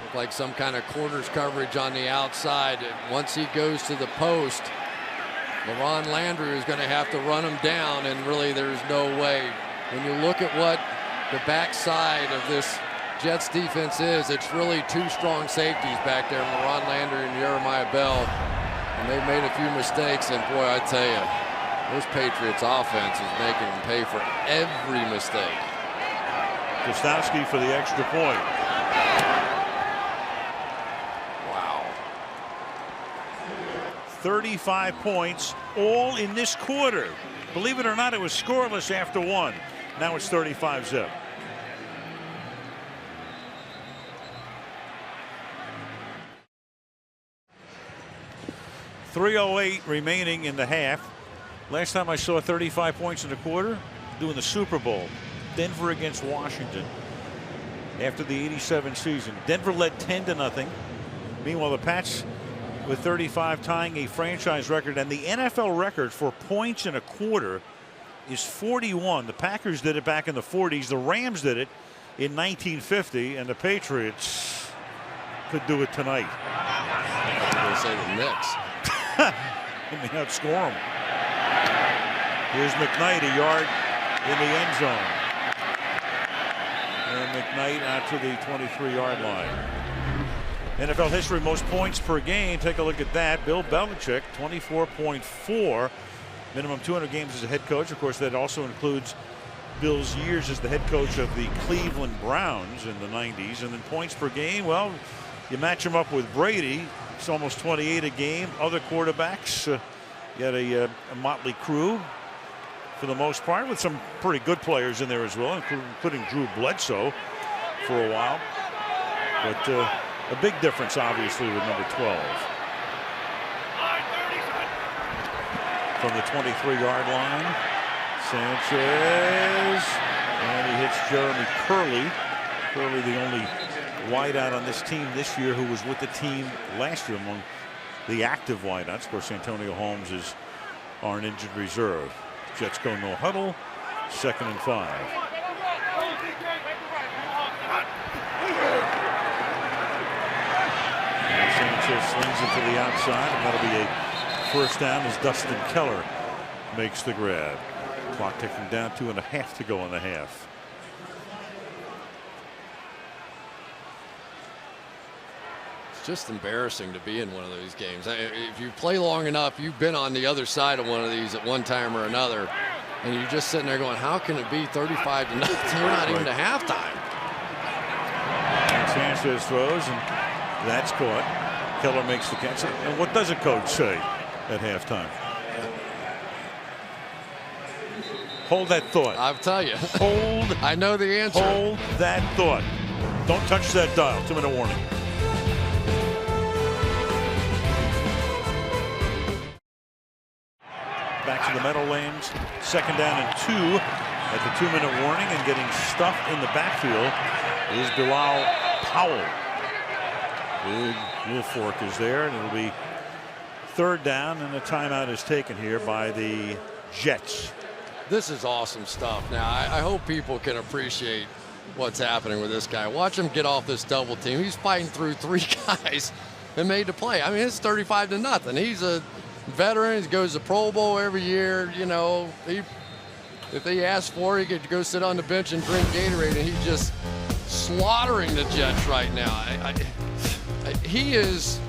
Look like some kind of quarters coverage on the outside. Once he goes to the post, LaRon Landry is going to have to run him down, and really there's no way. When you look at what the backside of this Jets defense is, it's really 2 strong safeties back there, LaRon Landry and Jeremiah Bell, and they've made a few mistakes, and boy, I tell you, this Patriots offense is making them pay for every mistake. Gostowski for the extra point. Wow. 35 points, all in this quarter. Believe it or not, it was scoreless after one. Now it's 35-zip. .308 remaining in the half. Last time I saw 35 points in the quarter, doing the Super Bowl. Denver against Washington after the '87 season. Denver led 10-0. Meanwhile, the Pats with 35 tying a franchise record, and the NFL record for points in a quarter is 41. The Packers did it back in the 40s. The Rams did it in 1950, and the Patriots could do it tonight. I'm going to say the Knicks. Let me outscore them. Here's McKnight, a yard in the end zone. And McKnight out to the 23-yard line. NFL history, most points per game. Take a look at that. Bill Belichick, 24.4. Minimum 200 games as a head coach. Of course, that also includes Bill's years as the head coach of the Cleveland Browns in the 90s. And then points per game, well, you match him up with Brady. It's almost 28 a game. Other quarterbacks, you had a motley crew for the most part, with some pretty good players in there as well, including Drew Bledsoe for a while. But a big difference, obviously, with number 12. From the 23-yard line, Sanchez, and he hits Jeremy Curley. Curley, the only wideout on this team this year who was with the team last year among the active wideouts. Of course, Antonio Holmes is our injured reserve. Jets go no huddle, 2nd and 5. And Sanchez slings it to the outside, and that'll be a first down as Dustin Keller makes the grab. Clock ticking down, 2.5 to go in the half. Just embarrassing to be in one of those games. If you play long enough, you've been on the other side of one of these at one time or another, and you're just sitting there going, how can it be 35-0? We're not even to halftime. And Sanchez throws, and that's caught. Keller makes the catch. And what does a coach say at halftime? Hold that thought. I'll tell you. Hold. I know the answer. Hold that thought. Don't touch that dial. 2-minute warning. Back to the Meadowlands. 2nd down and 2 at the 2-minute warning, and getting stuffed in the backfield is Bilal Powell. Big Wolf Fork is there, and it'll be 3rd down, and a timeout is taken here by the Jets. This is awesome stuff. Now, I hope people can appreciate what's happening with this guy. Watch him get off this double team. He's fighting through 3 guys and made the play. I mean, it's 35-0. He's a veteran. He goes to Pro Bowl every year. You know, if they ask for it, he could go sit on the bench and drink Gatorade, and he's just slaughtering the Jets right now. He's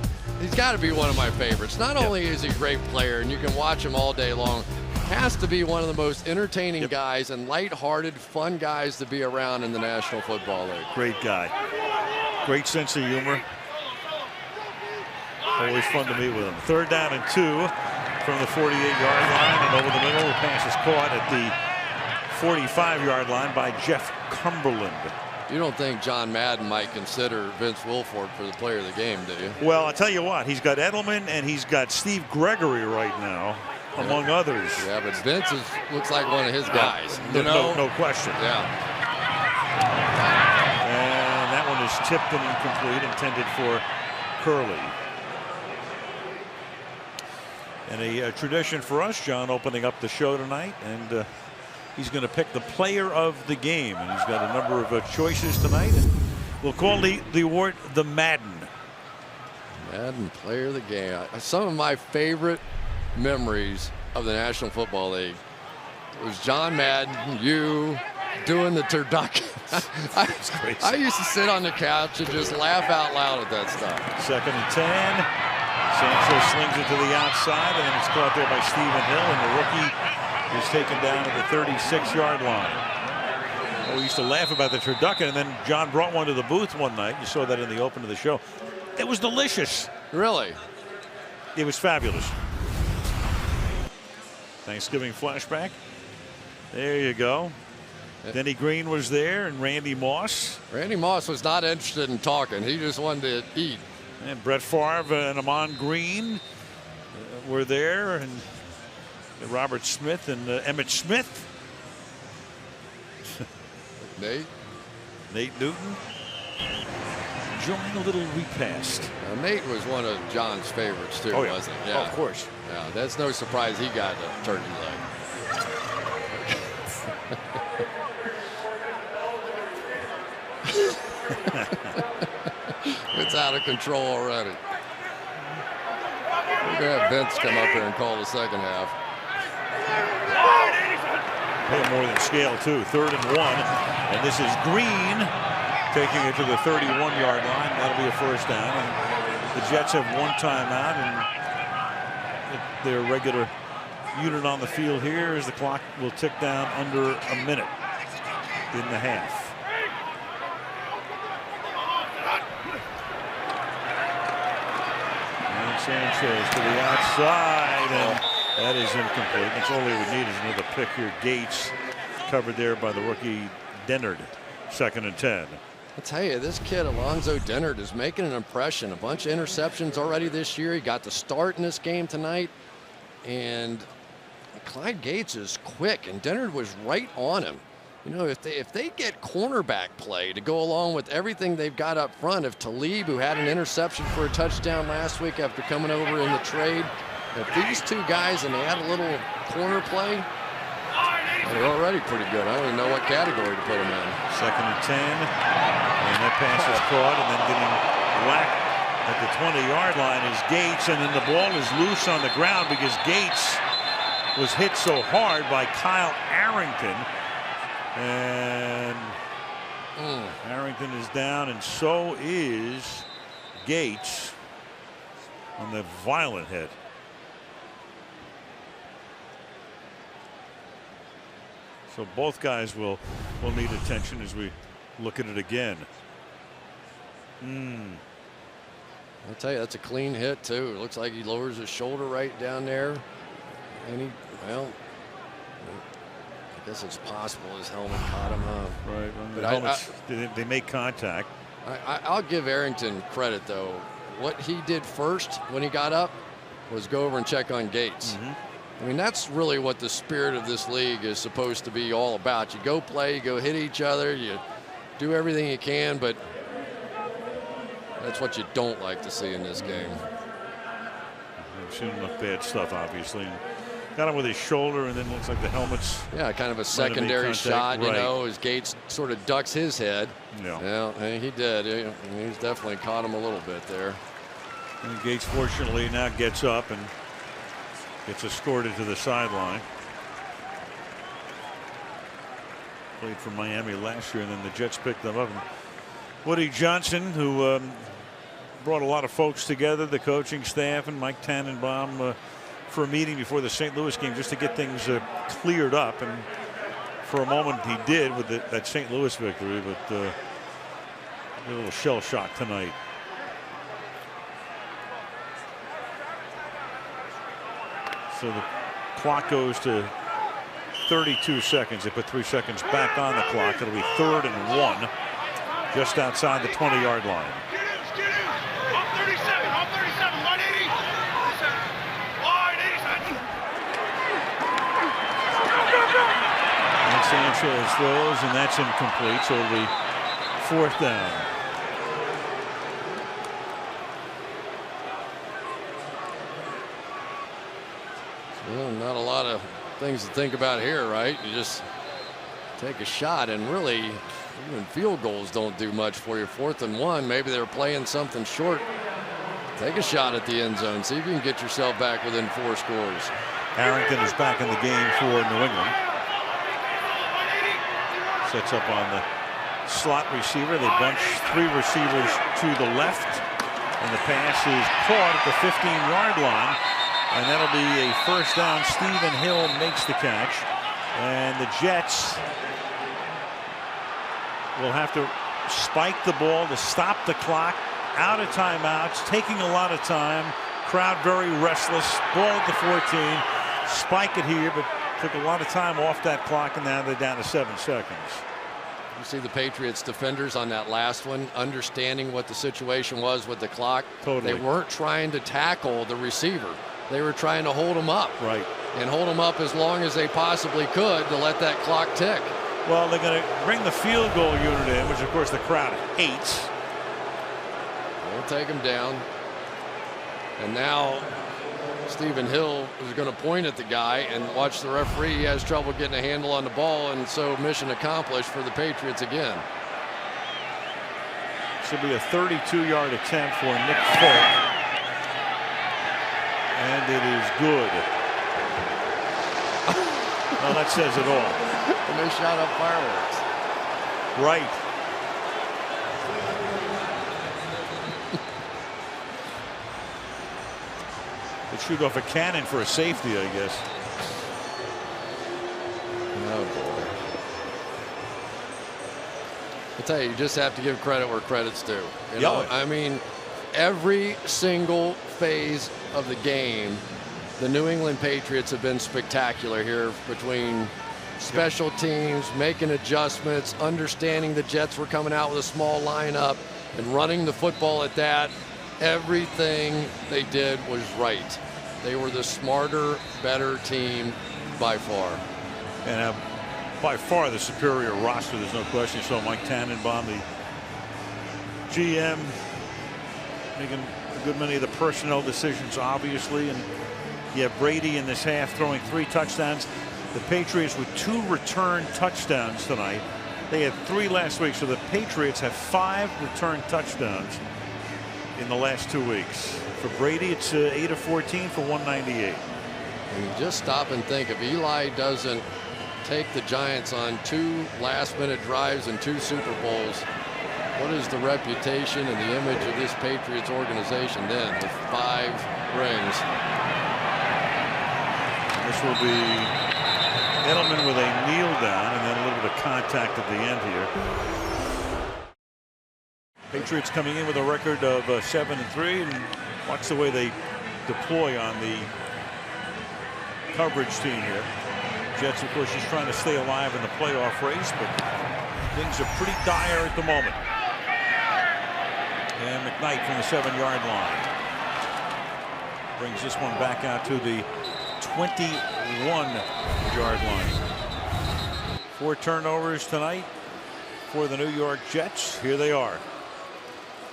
got to be one of my favorites. Not only is he a great player, and you can watch him all day long, has to be one of the most entertaining guys and lighthearted, fun guys to be around in the National Football League. Great guy. Great sense of humor. Always fun to meet with him. 3rd down and 2 from the 48-yard line, and over the middle. The pass is caught at the 45-yard line by Jeff Cumberland. You don't think John Madden might consider Vince Wilfork for the player of the game, do you? Well, I'll tell you what. He's got Edelman and he's got Steve Gregory right now, among others. Yeah, but Vince looks like one of his guys. No question. Yeah. And that one is tipped and incomplete, intended for Curley. And a tradition for us, John, opening up the show tonight, and he's going to pick the player of the game, and he's got a number of choices tonight. And we'll call the award the Madden. Madden player of the game. Some of my favorite memories of the National Football League was John Madden, you doing the turducken. I used to sit on the couch and just laugh out loud at that stuff. 2nd and 10. Sanchez slings it to the outside, and then it's caught there by Stephen Hill, and the rookie is taken down at the 36-yard line. We used to laugh about the turducken, and then John brought one to the booth one night. You saw that in the open of the show. It was delicious. Really? It was fabulous. Thanksgiving flashback. There you go. Denny Green was there, and Randy Moss. Randy Moss was not interested in talking. He just wanted to eat. And Brett Favre and Amon Green were there, and Robert Smith and Emmett Smith. Nate Newton enjoying a little repast. Nate was one of John's favorites too, wasn't he? Yeah. Oh, of course. Yeah, that's no surprise he got a turkey leg. It's out of control already. We're going to have Vince come up here and call the second half. A little more than scale, too. 3rd and 1. And this is Green taking it to the 31-yard line. That'll be a first down. And the Jets have one timeout, and their regular unit on the field here as the clock will tick down under a minute in the half. Sanchez to the outside, and that is incomplete. That's all they would need is another pick here. Gates covered there by the rookie Dennard. 2nd and 10. I tell you, this kid Alonzo Dennard is making an impression. A bunch of interceptions already this year. He got the start in this game tonight, and Clyde Gates is quick, and Dennard was right on him. You know, if they get cornerback play to go along with everything they've got up front, if Talib, who had an interception for a touchdown last week after coming over in the trade, if these two guys and they had a little corner play, they're already pretty good. I don't even know what category to put them in. 2nd and 10, and that pass is caught, and then getting whacked at the 20-yard line is Gates, and then the ball is loose on the ground because Gates was hit so hard by Kyle Arrington. And Arrington is down, and so is Gates on the violent hit. So both guys will need attention as we look at it again. I'll tell you, that's a clean hit too. It looks like he lowers his shoulder right down there, and well, I guess it's possible his helmet caught him up. Right. But helmets, they make contact. I'll give Arrington credit, though. What he did first when he got up was go over and check on Gates. I mean, that's really what the spirit of this league is supposed to be all about. You go play, you go hit each other, you do everything you can, but that's what you don't like to see in this game. I've seen enough bad stuff, obviously. Got him with his shoulder, and then looks like the helmet's. Yeah, kind of a secondary shot, you know, as Gates sort of ducks his head. Yeah, he did. He's definitely caught him a little bit there. And Gates, fortunately, now gets up and gets escorted to the sideline. Played for Miami last year, and then the Jets picked them up. And Woody Johnson, who brought a lot of folks together, the coaching staff, and Mike Tannenbaum, for a meeting before the St. Louis game just to get things cleared up, and for a moment he did with that St. Louis victory, but a little shell shock tonight. So the clock goes to 32 seconds. They put 3 seconds back on the clock. It'll be 3rd and 1 just outside the 20-yard line. Sanchez throws, and that's incomplete, so it'll be 4th down. Well, not a lot of things to think about here, right? You just take a shot, and really, even field goals don't do much for you. 4th and 1, maybe they're playing something short. Take a shot at the end zone. See if you can get yourself back within 4 scores. Arrington is back in the game for New England. Sets up on the slot receiver. They bunch 3 receivers to the left, and the pass is caught at the 15-yard line, and that'll be a first down. Stephen Hill makes the catch, and the Jets will have to spike the ball to stop the clock. Out of timeouts, taking a lot of time. Crowd very restless. Ball at the 14. Spike it here, but took a lot of time off that clock, and now they're down to 7 seconds. You see the Patriots defenders on that last one understanding what the situation was with the clock. Totally. They weren't trying to tackle the receiver. They were trying to hold him up. Right. And hold him up as long as they possibly could to let that clock tick. Well, they're going to bring the field goal unit in, which of course the crowd hates. We'll take him down. And now Stephen Hill is going to point at the guy and watch the referee. He has trouble getting a handle on the ball, and so mission accomplished for the Patriots again. This will be a 32-yard attempt for Nick Folk. And it is good. Well, that says it all. And they shot up fireworks. Right. They shoot off a cannon for a safety, I guess. Oh, boy. I tell you just have to give credit where credit's due. You know, I mean, every single phase of the game, the New England Patriots have been spectacular here, between special teams, making adjustments, understanding the Jets were coming out with a small lineup, and running the football at that. Everything they did was right. They were the smarter, better team by far. And by far the superior roster, there's no question. So Mike Tannenbaum, the GM, making a good many of the personnel decisions, obviously. And you have Brady in this half throwing 3 touchdowns. The Patriots with 2 return touchdowns tonight. They had 3 last week, so the Patriots have 5 return touchdowns in the last 2 weeks. For Brady, it's 8 of 14 for 198. And you just stop and think, if Eli doesn't take the Giants on 2 last-minute drives and 2 Super Bowls, what is the reputation and the image of this Patriots organization then with 5 rings? This will be Edelman with a kneel down and then a little bit of contact at the end here. Patriots coming in with a record of 7-3, and watch the way they deploy on the coverage team here. Jets, of course, just trying to stay alive in the playoff race, but things are pretty dire at the moment. And McKnight from the 7-yard line brings this one back out to the 21-yard line. 4 turnovers tonight for the New York Jets. Here they are.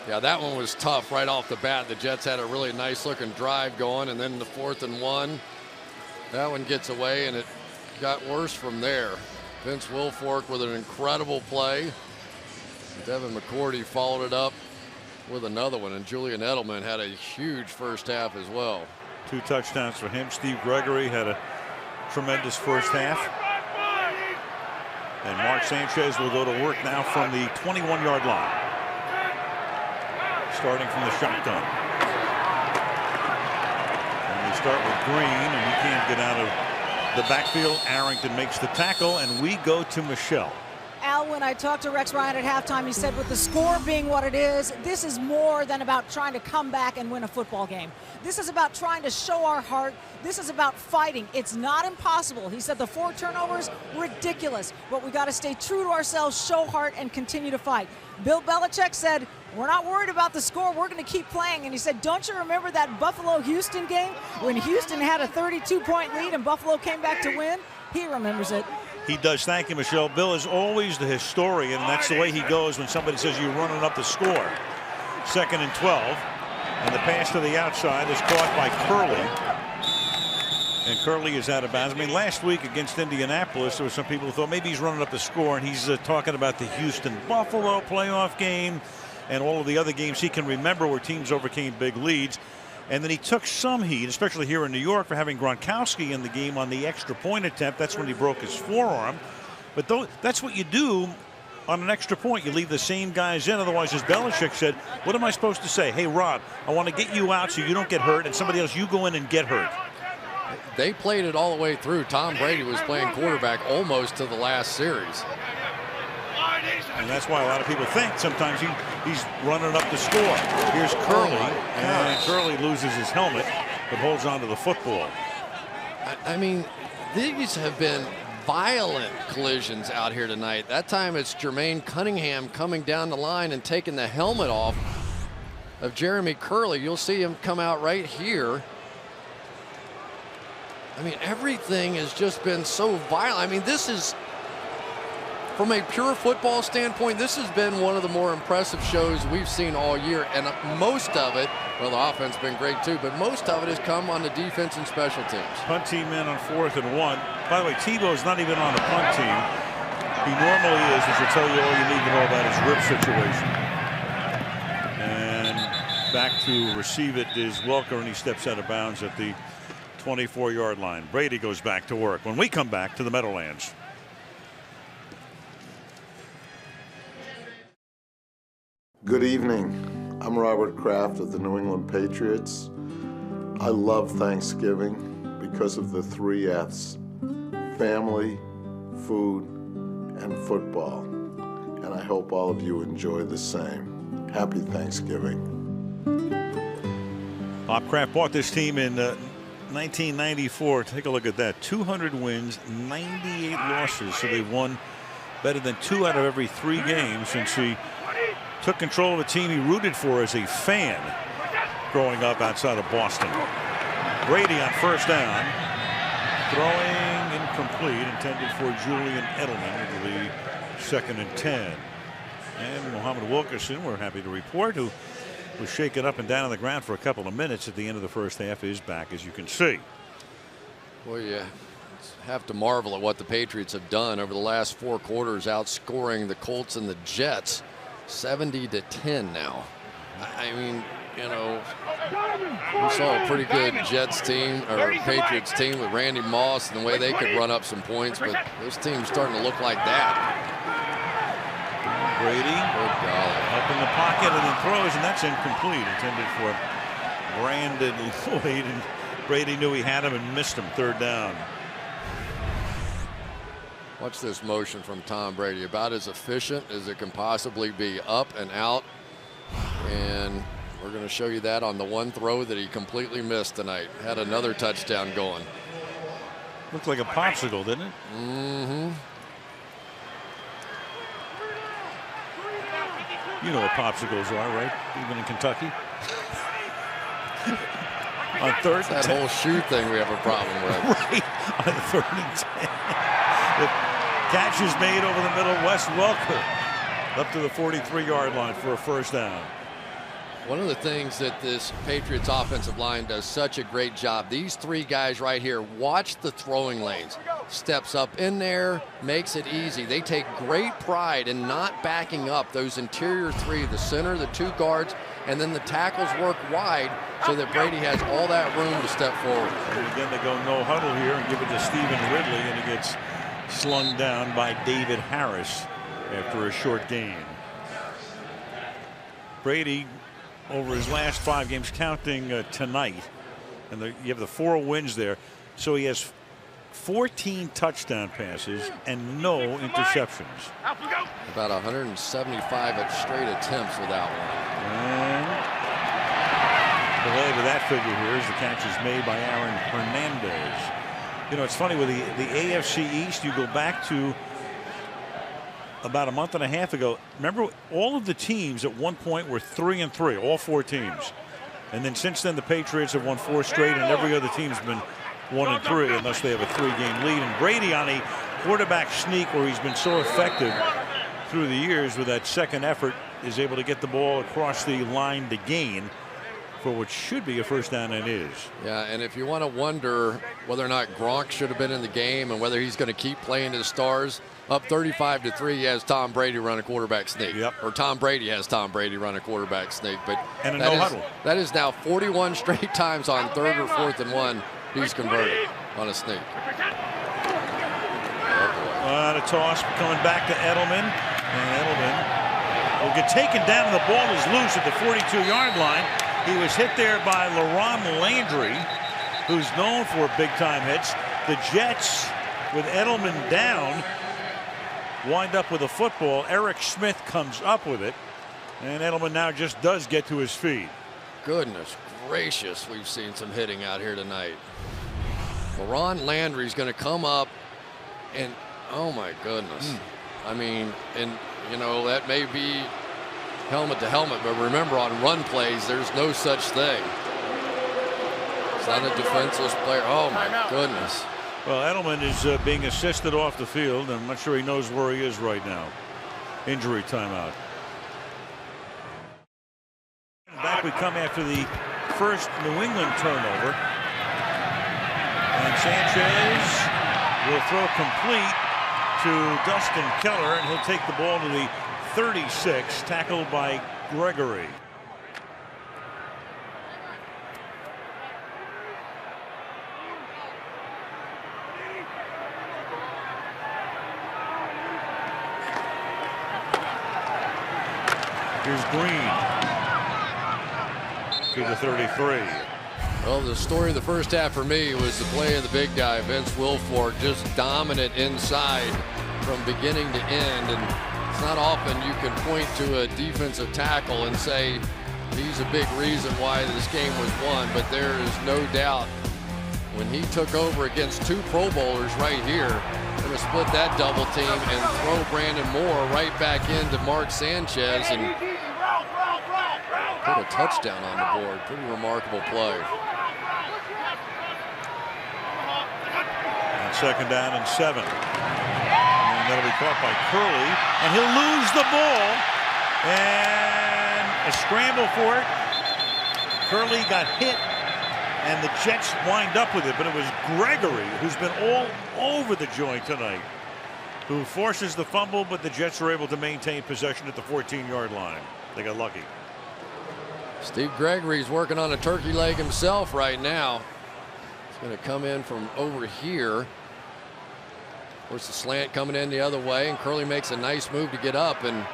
Yeah, that one was tough right off the bat. The Jets had a really nice looking drive going, and then the 4th and 1. That one gets away, and it got worse from there. Vince Wilfork with an incredible play. Devin McCourty followed it up with another one, and Julian Edelman had a huge first half as well. 2 touchdowns for him. Steve Gregory had a tremendous first half. And Mark Sanchez will go to work now from the 21-yard line. Starting from the shotgun. And we start with Green, and he can't get out of the backfield. Arrington makes the tackle, and we go to Michelle. Al, when I talked to Rex Ryan at halftime, he said with the score being what it is, this is more than about trying to come back and win a football game. This is about trying to show our heart. This is about fighting. It's not impossible. He said the 4 turnovers, ridiculous. But we got to stay true to ourselves, show heart, and continue to fight. Bill Belichick said, we're not worried about the score. We're going to keep playing. And he said, don't you remember that Buffalo-Houston game when Houston had a 32-point lead and Buffalo came back to win? He remembers it. He does. Thank you, Michelle. Bill is always the historian, and that's the way he goes when somebody says you're running up the score. 2nd and 12, and the pass to the outside is caught by Curley. And Curley is out of bounds. I mean, last week against Indianapolis, there were some people who thought maybe he's running up the score, and he's talking about the Houston-Buffalo playoff game and all of the other games he can remember where teams overcame big leads. And then he took some heat, especially here in New York, for having Gronkowski in the game on the extra point attempt. That's when he broke his forearm. But that's what you do on an extra point. You leave the same guys in. Otherwise, as Belichick said, what am I supposed to say? Hey, Rod, I want to get you out so you don't get hurt, and somebody else, you go in and get hurt. They played it all the way through. Tom Brady was playing quarterback almost to the last series. And that's why a lot of people think sometimes he's running up to score. Here's Curley, and Curley loses his helmet, but holds on to the football. I mean, these have been violent collisions out here tonight. That time it's Jermaine Cunningham coming down the line and taking the helmet off of Jeremy Curley. You'll see him come out right here. I mean, everything has just been so violent. I mean, this is, from a pure football standpoint, this has been one of the more impressive shows we've seen all year. And most of it, well, the offense has been great too, but most of it has come on the defense and special teams. Punt team in on 4th and 1. By the way, Tebow's not even on the punt team. He normally is, which will tell you all you need to know about his rib situation. And back to receive it is Welker, and he steps out of bounds at the 24-yard line. Brady goes back to work when we come back to the Meadowlands. Good evening. I'm Robert Kraft of the New England Patriots. I love Thanksgiving because of the 3 F's: family, food, and football. And I hope all of you enjoy the same. Happy Thanksgiving. Bob Kraft bought this team in 1994. Take a look at that. 200 wins, 98 losses. So they've won better than 2 out of every 3 games since he took control of a team he rooted for as a fan growing up outside of Boston. Brady on 1st down. Throwing incomplete, intended for Julian Edelman. It'll be 2nd and 10. And Muhammad Wilkerson, we're happy to report, who was shaken up and down on the ground for a couple of minutes at the end of the first half, is back, as you can see. Well, you have to marvel at what the Patriots have done over the last 4 quarters, outscoring the Colts and the Jets 70-10 now. I mean, you know, we saw a pretty good Jets team, or Patriots team, with Randy Moss and the way they could run up some points, but this team's starting to look like that. Brady up in the pocket and then throws, and that's incomplete, intended for Brandon Lloyd, and Brady knew he had him and missed him. 3rd down. Watch this motion from Tom Brady, about as efficient as it can possibly be, up and out. And we're going to show you that on the one throw that he completely missed tonight. Had another touchdown going. Looked like a popsicle, didn't it? Mm-hmm. You know what popsicles are, right? Even in Kentucky. On 3rd and 10. That whole shoe thing we have a problem with. Right. On 3rd and 10. The catch is made over the middle. Wes Welker up to the 43-yard line for a 1st down. One of the things that this Patriots offensive line does such a great job, these 3 guys right here, watch the throwing lanes. Steps up in there, makes it easy. They take great pride in not backing up those interior 3, the center, the 2 guards, and then the tackles work wide so that Brady has all that room to step forward. And again, they go no huddle here and give it to Stephen Ridley, and he gets slung down by David Harris after a short gain. Brady, over his last 5 games, counting tonight, and you have the 4 wins there, so he has 14 touchdown passes and no interceptions. About 175 straight attempts without one. And related to that figure here is the catch is made by Aaron Hernandez. You know, it's funny with the AFC East, you go back to about a month and a half ago. Remember, all of the teams at one point were 3-3, all 4 teams. And then since then, the Patriots have won 4 straight, and every other team's been 1-3 unless they have a 3-game lead. And Brady, on a quarterback sneak where he's been so effective through the years with that second effort, is able to get the ball across the line to gain for what should be a 1st down, and is. Yeah, and if you want to wonder whether or not Gronk should have been in the game and whether he's going to keep playing his stars, up 35-3, he has Tom Brady run a quarterback sneak. Yep. Or Tom Brady has Tom Brady run a quarterback sneak. But and a no huddle. That is now 41 straight times on 3rd or 4th and 1 he's converted on a sneak. The toss coming back to Edelman, and Edelman will get taken down, and the ball is loose at the 42-yard line. He was hit there by LaRon Landry, who's known for big-time hits. The Jets, with Edelman down, wind up with a football. Eric Smith comes up with it, and Edelman now just does get to his feet. Goodness gracious, we've seen some hitting out here tonight. LaRon Landry's going to come up, and oh my goodness. I mean, and you know, that may be helmet to helmet, but remember, on run plays, there's no such thing. It's not a defenseless player. Oh my goodness. Well, Edelman is being assisted off the field, and I'm not sure he knows where he is right now. Injury timeout. Back we come after the first New England turnover. And Sanchez will throw complete to Dustin Keller, and he'll take the ball to the 36, tackled by Gregory. Here's Green to the 33. Well, the story of the first half for me was the play of the big guy, Vince Wilfork, just dominant inside from beginning to end. And it's not often you can point to a defensive tackle and say he's a big reason why this game was won, but there is no doubt when he took over against two Pro Bowlers right here, going to split that double team and throw Brandon Moore right back into Mark Sanchez and put a touchdown on the board. Pretty remarkable play. And 2nd down and 7. And that'll be caught by Curley, and he'll lose the ball. And a scramble for it. Curley got hit, and the Jets wind up with it, but it was Gregory, who's been all over the joint tonight, who forces the fumble, but the Jets are able to maintain possession at the 14-yard line. They got lucky. Steve Gregory's working on a turkey leg himself right now. He's going to come in from over here. Of course, the slant coming in the other way, and Curley makes a nice move to get up, and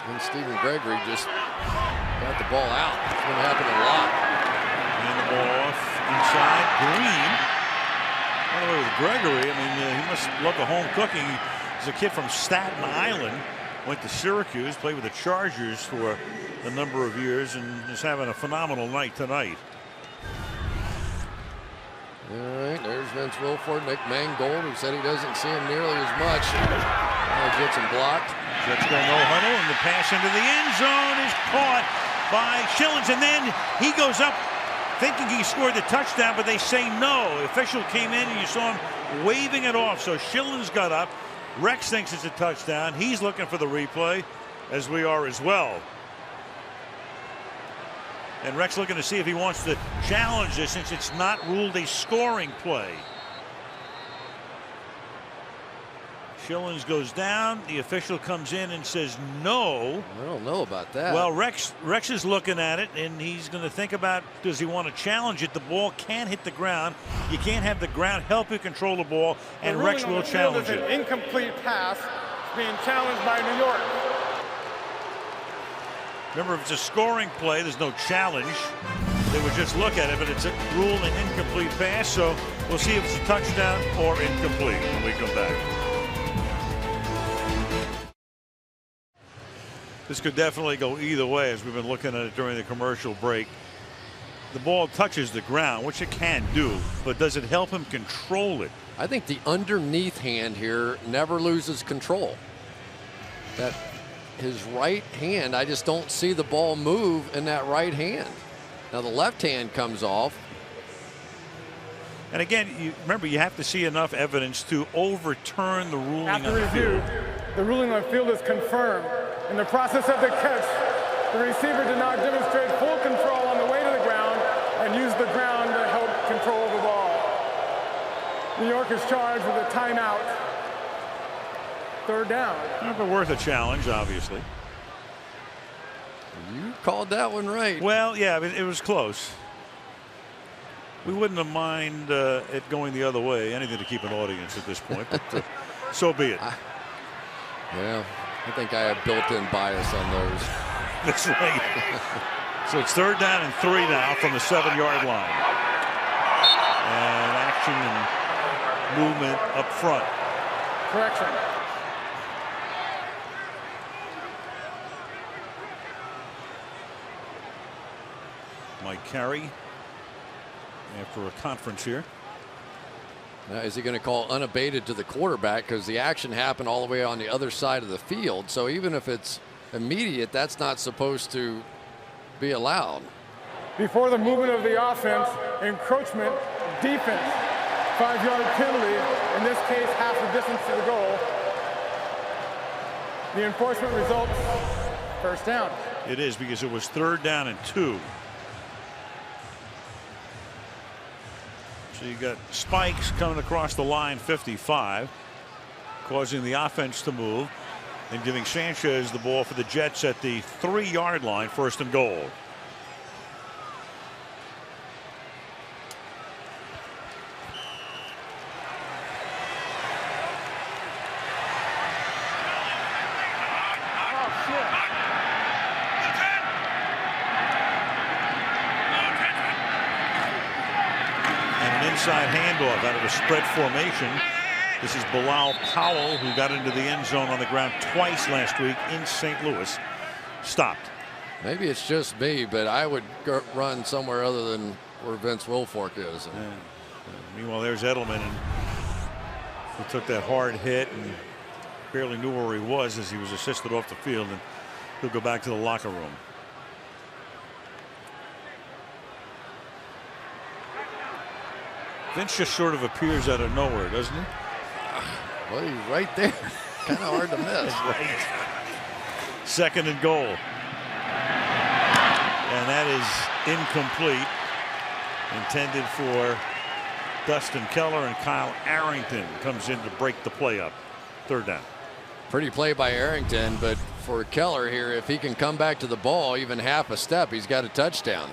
then Stephen Gregory just got the ball out. It's going to happen a lot. And the ball off inside. Green. By the way, with Gregory, I mean, he must love the home cooking. He's a kid from Staten Island. Went to Syracuse, played with the Chargers for a number of years, and is having a phenomenal night tonight. All right, there's Vince Wilfork. Nick Mangold, who said he doesn't see him nearly as much. Gets him blocked. Jets go no huddle, and the pass into the end zone is caught by Schillens, and then he goes up thinking he scored the touchdown, but they say no. The official came in, and you saw him waving it off. So Schillens got up. Rex thinks it's a touchdown. He's looking for the replay, as we are as well. And Rex looking to see if he wants to challenge this, since it's not ruled a scoring play. Schillens goes down. The official comes in and says no. I don't know about that. Well, Rex is looking at it, and he's going to think about, does he want to challenge it? The ball can't hit the ground. You can't have the ground help you control the ball, and Rex will challenge it. An incomplete pass being challenged by New York. Remember, if it's a scoring play, there's no challenge. They would just look at it, but it's ruled an incomplete pass, so we'll see if it's a touchdown or incomplete when we come back. This could definitely go either way, as we've been looking at it during the commercial break. The ball touches the ground, which it can do, but does it help him control it? I think the underneath hand here never loses control. That his right hand, I just don't see the ball move in that right hand. Now the left hand comes off. And again, remember, you have to see enough evidence to overturn the ruling on the field. The ruling on the field is confirmed. In the process of the catch, the receiver did not demonstrate full control on the way to the ground and used the ground to help control the ball. New York is charged with a timeout. 3rd down. But worth a challenge, obviously. You called that one right. Well, yeah, it was close. We wouldn't have mind it going the other way. Anything to keep an audience at this point, but so be it. Yeah. I think I have built-in bias on those. That's right. So it's 3rd down and 3 now from the 7-yard line. And action and movement up front. Correction. Mike Carey after a conference here. Now, is he going to call unabated to the quarterback because the action happened all the way on the other side of the field? So even if it's immediate, that's not supposed to be allowed. Before the movement of the offense, encroachment, defense, 5-yard penalty, in this case half the distance to the goal. The enforcement results first down. It is, because it was 3rd down and 2. So you got Spikes coming across the line 55, causing the offense to move and giving Sanchez the ball for the Jets at the 3-yard line, 1st and goal. Inside handoff out of a spread formation. This is Bilal Powell, who got into the end zone on the ground twice last week in St. Louis. Stopped. Maybe it's just me, but I would run somewhere other than where Vince Wilfork is. Meanwhile, there's Edelman, and he took that hard hit and barely knew where he was as he was assisted off the field, and he'll go back to the locker room. Vince just sort of appears out of nowhere, doesn't he? Well, he's right there. Kind of hard to miss. Right. 2nd and goal. And that is incomplete. Intended for Dustin Keller, and Kyle Arrington comes in to break the play up. 3rd down. Pretty play by Arrington, but for Keller here, if he can come back to the ball even half a step, he's got a touchdown.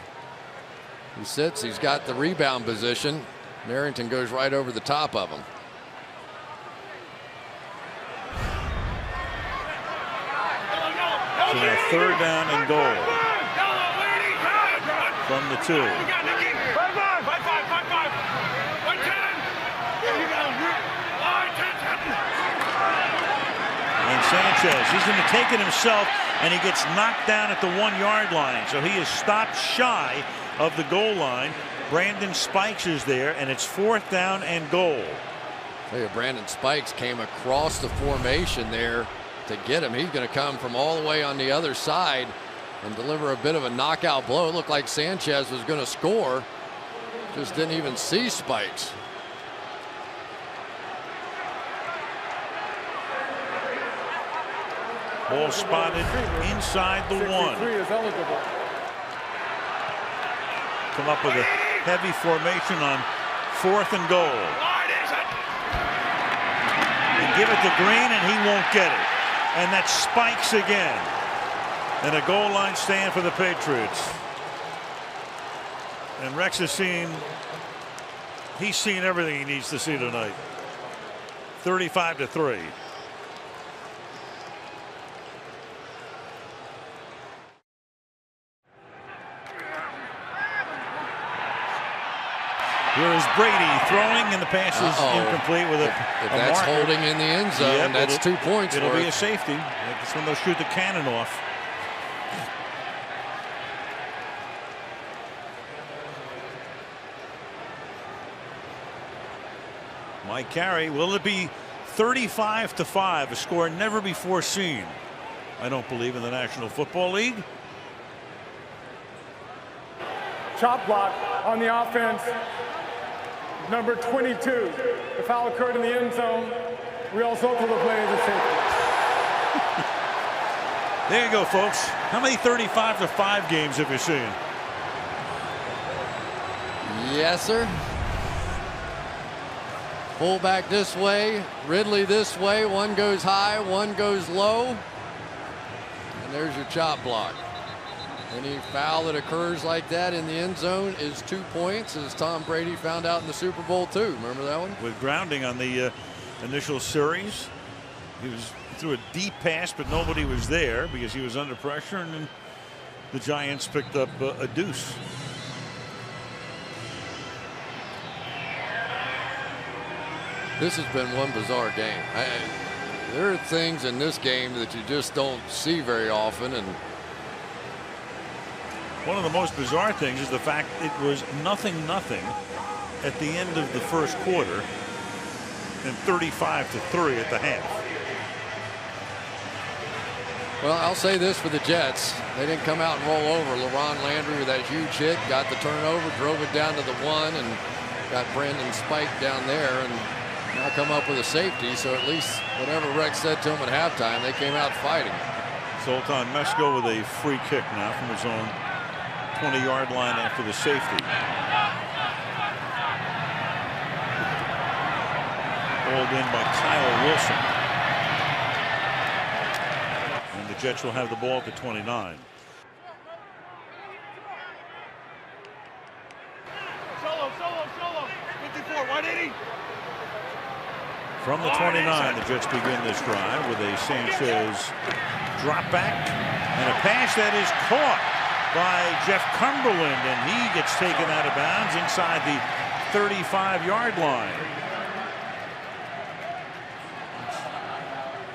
He sits, he's got the rebound position. Arrington goes right over the top of him. So now 3rd down and goal from the 2. And Sanchez, he's going to take it himself, and he gets knocked down at the 1-yard line. So he is stopped shy of the goal line. Brandon Spikes is there, and it's 4th down and goal. Brandon Spikes came across the formation there to get him. He's going to come from all the way on the other side and deliver a bit of a knockout blow. It looked like Sanchez was going to score. Just didn't even see Spikes. Ball spotted inside the 1. Come up with a heavy formation on 4th and goal. And give it to Green, and he won't get it. And that's Spikes again. And a goal line stand for the Patriots. And Rex has he's seen everything he needs to see tonight. 35-3. Here is Brady throwing, and the pass is incomplete with if that's marker. Holding in the end zone. Yep, that's 2 points. It'll be a safety. That's when they'll shoot the cannon off. Mike Carey. Will it be 35-5? A score never before seen, I don't believe, in the National Football League. Chop block on the offense. Number 22. The foul occurred in the end zone. We also call the play as a safety. There you go, folks. How many 35-5 games have you seen? Yes, sir. Fullback this way, Ridley this way. One goes high, one goes low. And there's your chop block. Any foul that occurs like that in the end zone is 2 points, as Tom Brady found out in the Super Bowl too. Remember that one? With grounding on the initial series, he threw a deep pass, but nobody was there because he was under pressure, and then the Giants picked up a deuce. This has been one bizarre game. There are things in this game that you just don't see very often, and One of the most bizarre things is the fact it was 0-0 at the end of the first quarter and 35-3 at the half. Well, I'll say this for the Jets. They didn't come out and roll over. LaRon Landry with that huge hit, got the turnover, drove it down to the 1, and got Brandon Spike down there, and now come up with a safety. So at least whatever Rex said to him at halftime, they came out fighting. Zoltan Mesko with a free kick now from his own 20-yard line after the safety. Hauled in by Kyle Wilson. And the Jets will have the ball to 29. Solo. 54, 180. From the 29, the Jets begin this drive with a Sanchez drop back and a pass that is caught by Jeff Cumberland, and he gets taken out of bounds inside the 35-yard line.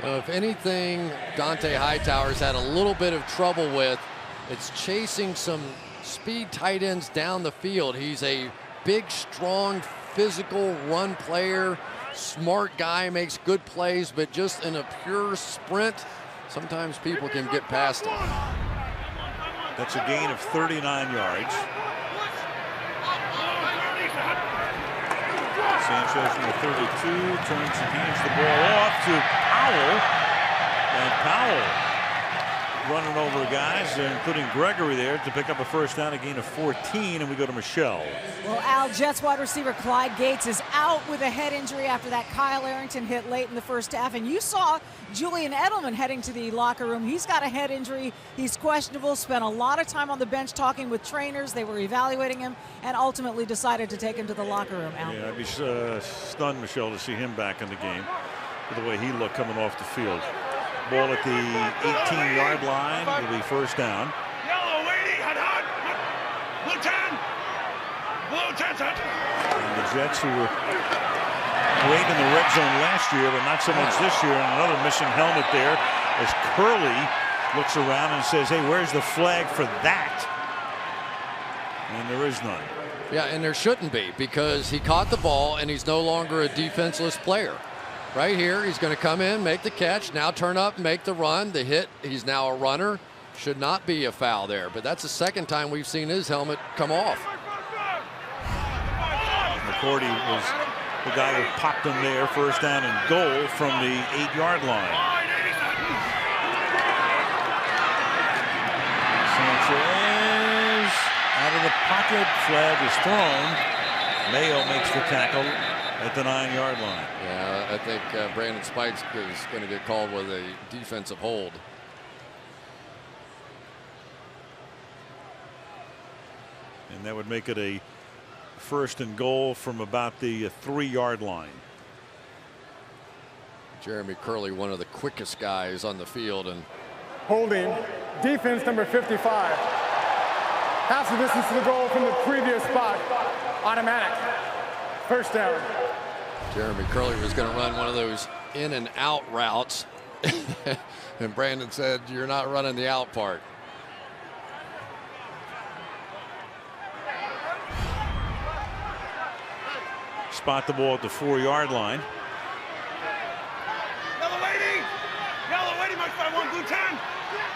Well, if anything, Dante Hightower's had a little bit of trouble with, it's chasing some speed tight ends down the field. He's a big, strong, physical run player, smart guy, makes good plays, but just in a pure sprint, sometimes people can get past him. That's a gain of 39 yards. Sanchez from the 32 turns and hands the ball off to Powell, and Powell running over guys, including Gregory there, to pick up a first down, a gain of 14, and we go to Michelle. Well, Al, Jets wide receiver Clyde Gates is out with a head injury after that Kyle Arrington hit late in the first half, and you saw Julian Edelman heading to the locker room. He's got a head injury. He's questionable, spent a lot of time on the bench talking with trainers. They were evaluating him and ultimately decided to take him to the locker room, Al. Yeah, I'd be stunned, Michelle, to see him back in the game with the way he looked coming off the field. Ball at the 18-yard line. It'll be first down. Yellow, waiting, hot. Blue 10. And the Jets, who were great in the red zone last year, but not so much this year. And another missing helmet there as Curley looks around and says, hey, where's the flag for that? And there is none. Yeah, and there shouldn't be, because he caught the ball and he's no longer a defenseless player. Right here, he's going to come in, make the catch, now turn up, make the run, the hit. He's now a runner. Should not be a foul there, but that's the second time we've seen his helmet come off. McCourty was the guy who popped him there, first down and goal from the 8-yard line. Sanchez out of the pocket, flag is thrown. Mayo makes the tackle at the 9-yard line. Yeah, I think Brandon Spikes is going to get called with a defensive hold. And that would make it a first and goal from about the 3-yard line. Jeremy Curley, one of the quickest guys on the field, and holding defense number 55. Half the distance to the goal from the previous spot. Automatic. First down. Jeremy Curley was going to run one of those in and out routes. And Brandon said, you're not running the out part. Spot the ball at the 4-yard line. Yellow waiting, Mike 5-1, blue 10.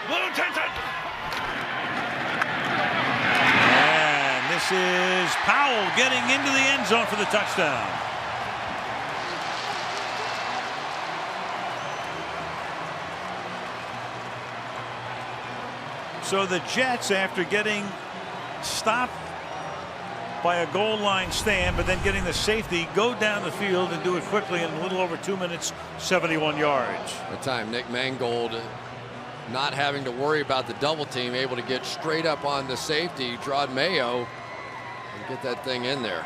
Blue 10. And this is Powell getting into the end zone for the touchdown. So the Jets, after getting stopped by a goal line stand, but then getting the safety, go down the field and do it quickly in a little over 2 minutes, 71 yards. The time Nick Mangold not having to worry about the double team, able to get straight up on the safety, Drod Mayo, and get that thing in there.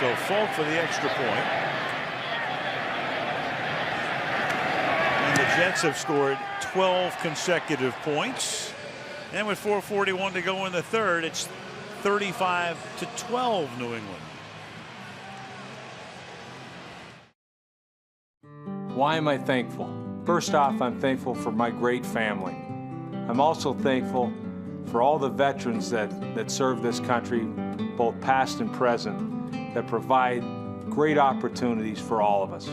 So Folk for the extra point. And the Jets have scored 12 consecutive points. And with 4:41 to go in the third, it's 35-12 New England. Why am I thankful? First off, I'm thankful for my great family. I'm also thankful for all the veterans that serve this country, both past and present, that provide great opportunities for all of us.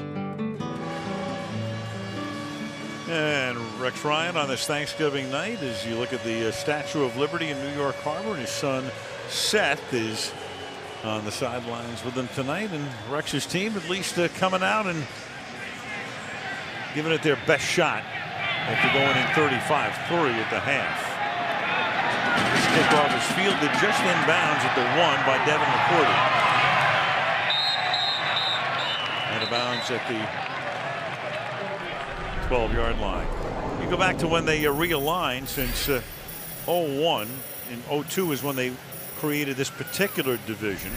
And Rex Ryan on this Thanksgiving night, as you look at the Statue of Liberty in New York Harbor, and his son Seth is on the sidelines with them tonight, and Rex's team at least coming out and giving it their best shot after going in 35-3 at the half. This kickoff is fielded just inbounds at the 1 by Devin McCourty. Out of bounds at the 12-yard line. You go back to when they realigned since 01, and 02 is when they created this particular division.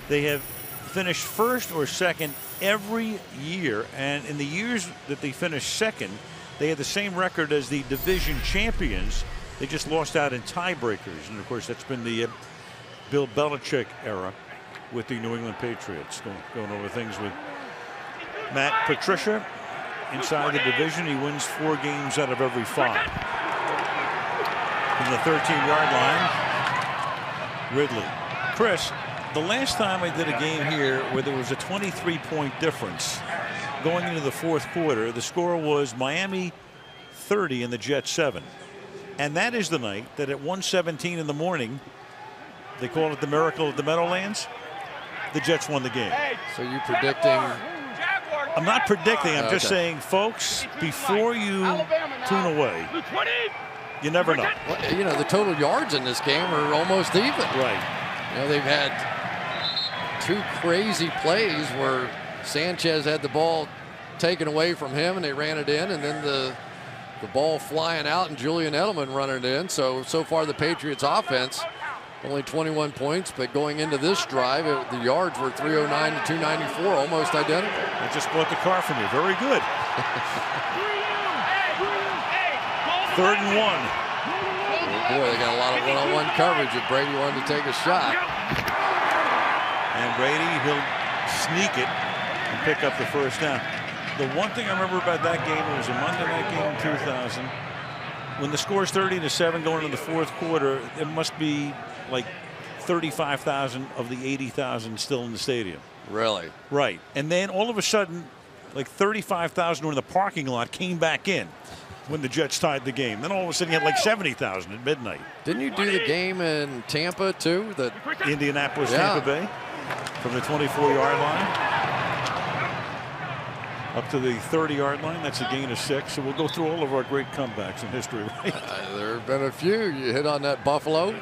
They have finished first or second every year, and in the years that they finished second, they had the same record as the division champions. They just lost out in tiebreakers, and of course that's been the Bill Belichick era with the New England Patriots. Going over things with Matt Patricia. Inside the division, he wins 4 games out of every 5. From the 13-yard line, Ridley. Chris, the last time I did a game here where there was a 23-point difference going into the fourth quarter, the score was Miami 30 and the Jets 7. And that is the night that at 1:17 in the morning, they call it the miracle of the Meadowlands, the Jets won the game. So you predicting? I'm not predicting. I'm just saying, folks, before you tune away, you never know. Well, you know, the total yards in this game are almost even. Right. You know, they've had 2 crazy plays where Sanchez had the ball taken away from him and they ran it in, and then the ball flying out and Julian Edelman running it in. So far the Patriots offense only 21 points, but going into this drive, the yards were 309 to 294, almost identical. I just bought the car from you. Very good. 3rd and 1. Oh boy, they got a lot of one-on-one coverage if Brady wanted to take a shot. And Brady, he'll sneak it and pick up the first down. The one thing I remember about that game, it was a Monday night game in 2000. When the score's 30-7 going into the fourth quarter, it must be like 35,000 of the 80,000 still in the stadium. Really? Right. And then all of a sudden, like 35,000 were in the parking lot, came back in when the Jets tied the game. Then all of a sudden you had like 70,000 at midnight. Didn't you do the game in Tampa too? Indianapolis, Tampa Bay, from the 24-yard line up to the 30-yard line. That's a gain of 6. So we'll go through all of our great comebacks in history. Right? There have been a few. You hit on that Buffalo.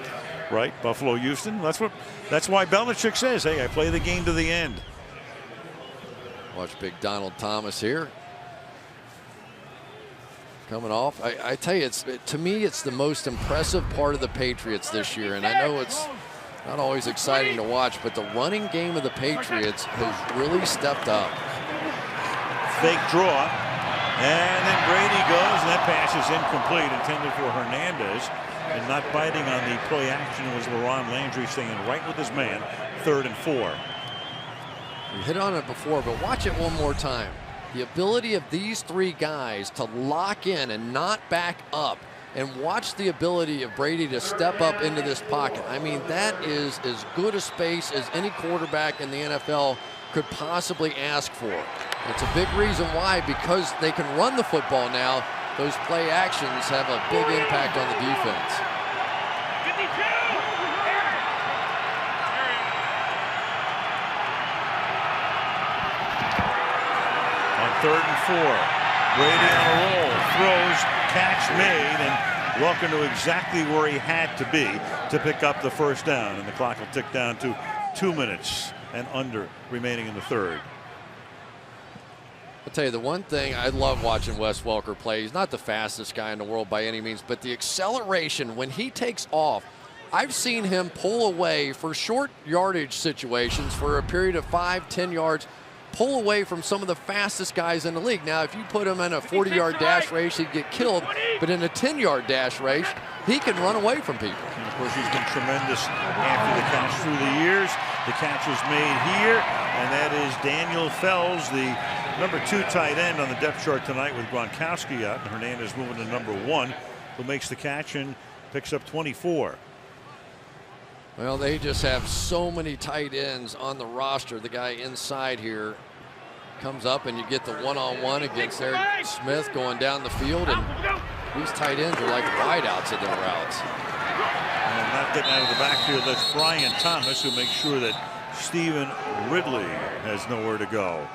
Right, Buffalo, Houston. That's why Belichick says, "Hey, I play the game to the end." Watch big Donald Thomas here. Coming off. I tell you, to me, it's the most impressive part of the Patriots this year. And I know it's not always exciting to watch, but the running game of the Patriots has really stepped up. Fake draw. And then Brady goes, and that pass is incomplete, intended for Hernandez. And not biting on the play action was LaRon Landry staying right with his man. 3rd and 4. We hit on it before, but watch it one more time. The ability of these 3 guys to lock in and not back up, and watch the ability of Brady to step up into this pocket. I mean, that is as good a space as any quarterback in the NFL could possibly ask for. It's a big reason why, because they can run the football now. Those play actions have a big impact on the defense. On 3rd and 4, Brady on a roll, throws, catch made, and welcome to exactly where he had to be to pick up the first down. And the clock will tick down to 2 minutes and under remaining in the 3rd. I'll tell you, the one thing I love watching Wes Welker play, he's not the fastest guy in the world by any means, but the acceleration when he takes off, I've seen him pull away for short yardage situations for a period of 5-10 yards, pull away from some of the fastest guys in the league. Now, if you put him in a 40-yard dash race, he'd get killed, but in a 10-yard dash race, he can run away from people. And of course, he's been tremendous after the catch through the years. The catch was made here, and that is Daniel Fells, the Number 2 tight end on the depth chart tonight with Gronkowski out, and Hernandez moving to number 1, who makes the catch and picks up 24. Well, they just have so many tight ends on the roster. The guy inside here comes up, and you get the one-on-one against Eric Smith going down the field, and these tight ends are like wideouts at their routes. And not getting out of the backfield, that's Brian Thomas, who makes sure that Stephen Ridley has nowhere to go.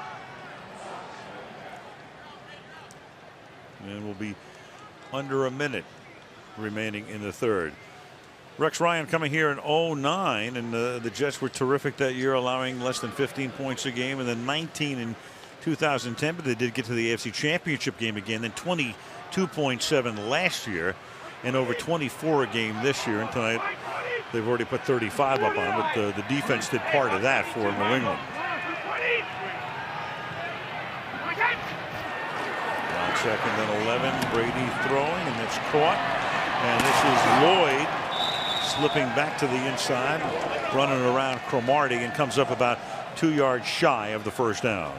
And we'll be under a minute remaining in the third. Rex Ryan coming here in 09, and the Jets were terrific that year, allowing less than 15 points a game, and then 19 in 2010, but they did get to the AFC Championship game again, then 22.7 last year, and over 24 a game this year. And tonight they've already put 35 up on, but the defense did part of that for New England. On second and 11, Brady throwing, and it's caught. And this is Lloyd slipping back to the inside, running around Cromartie, and comes up about 2 yards shy of the first down.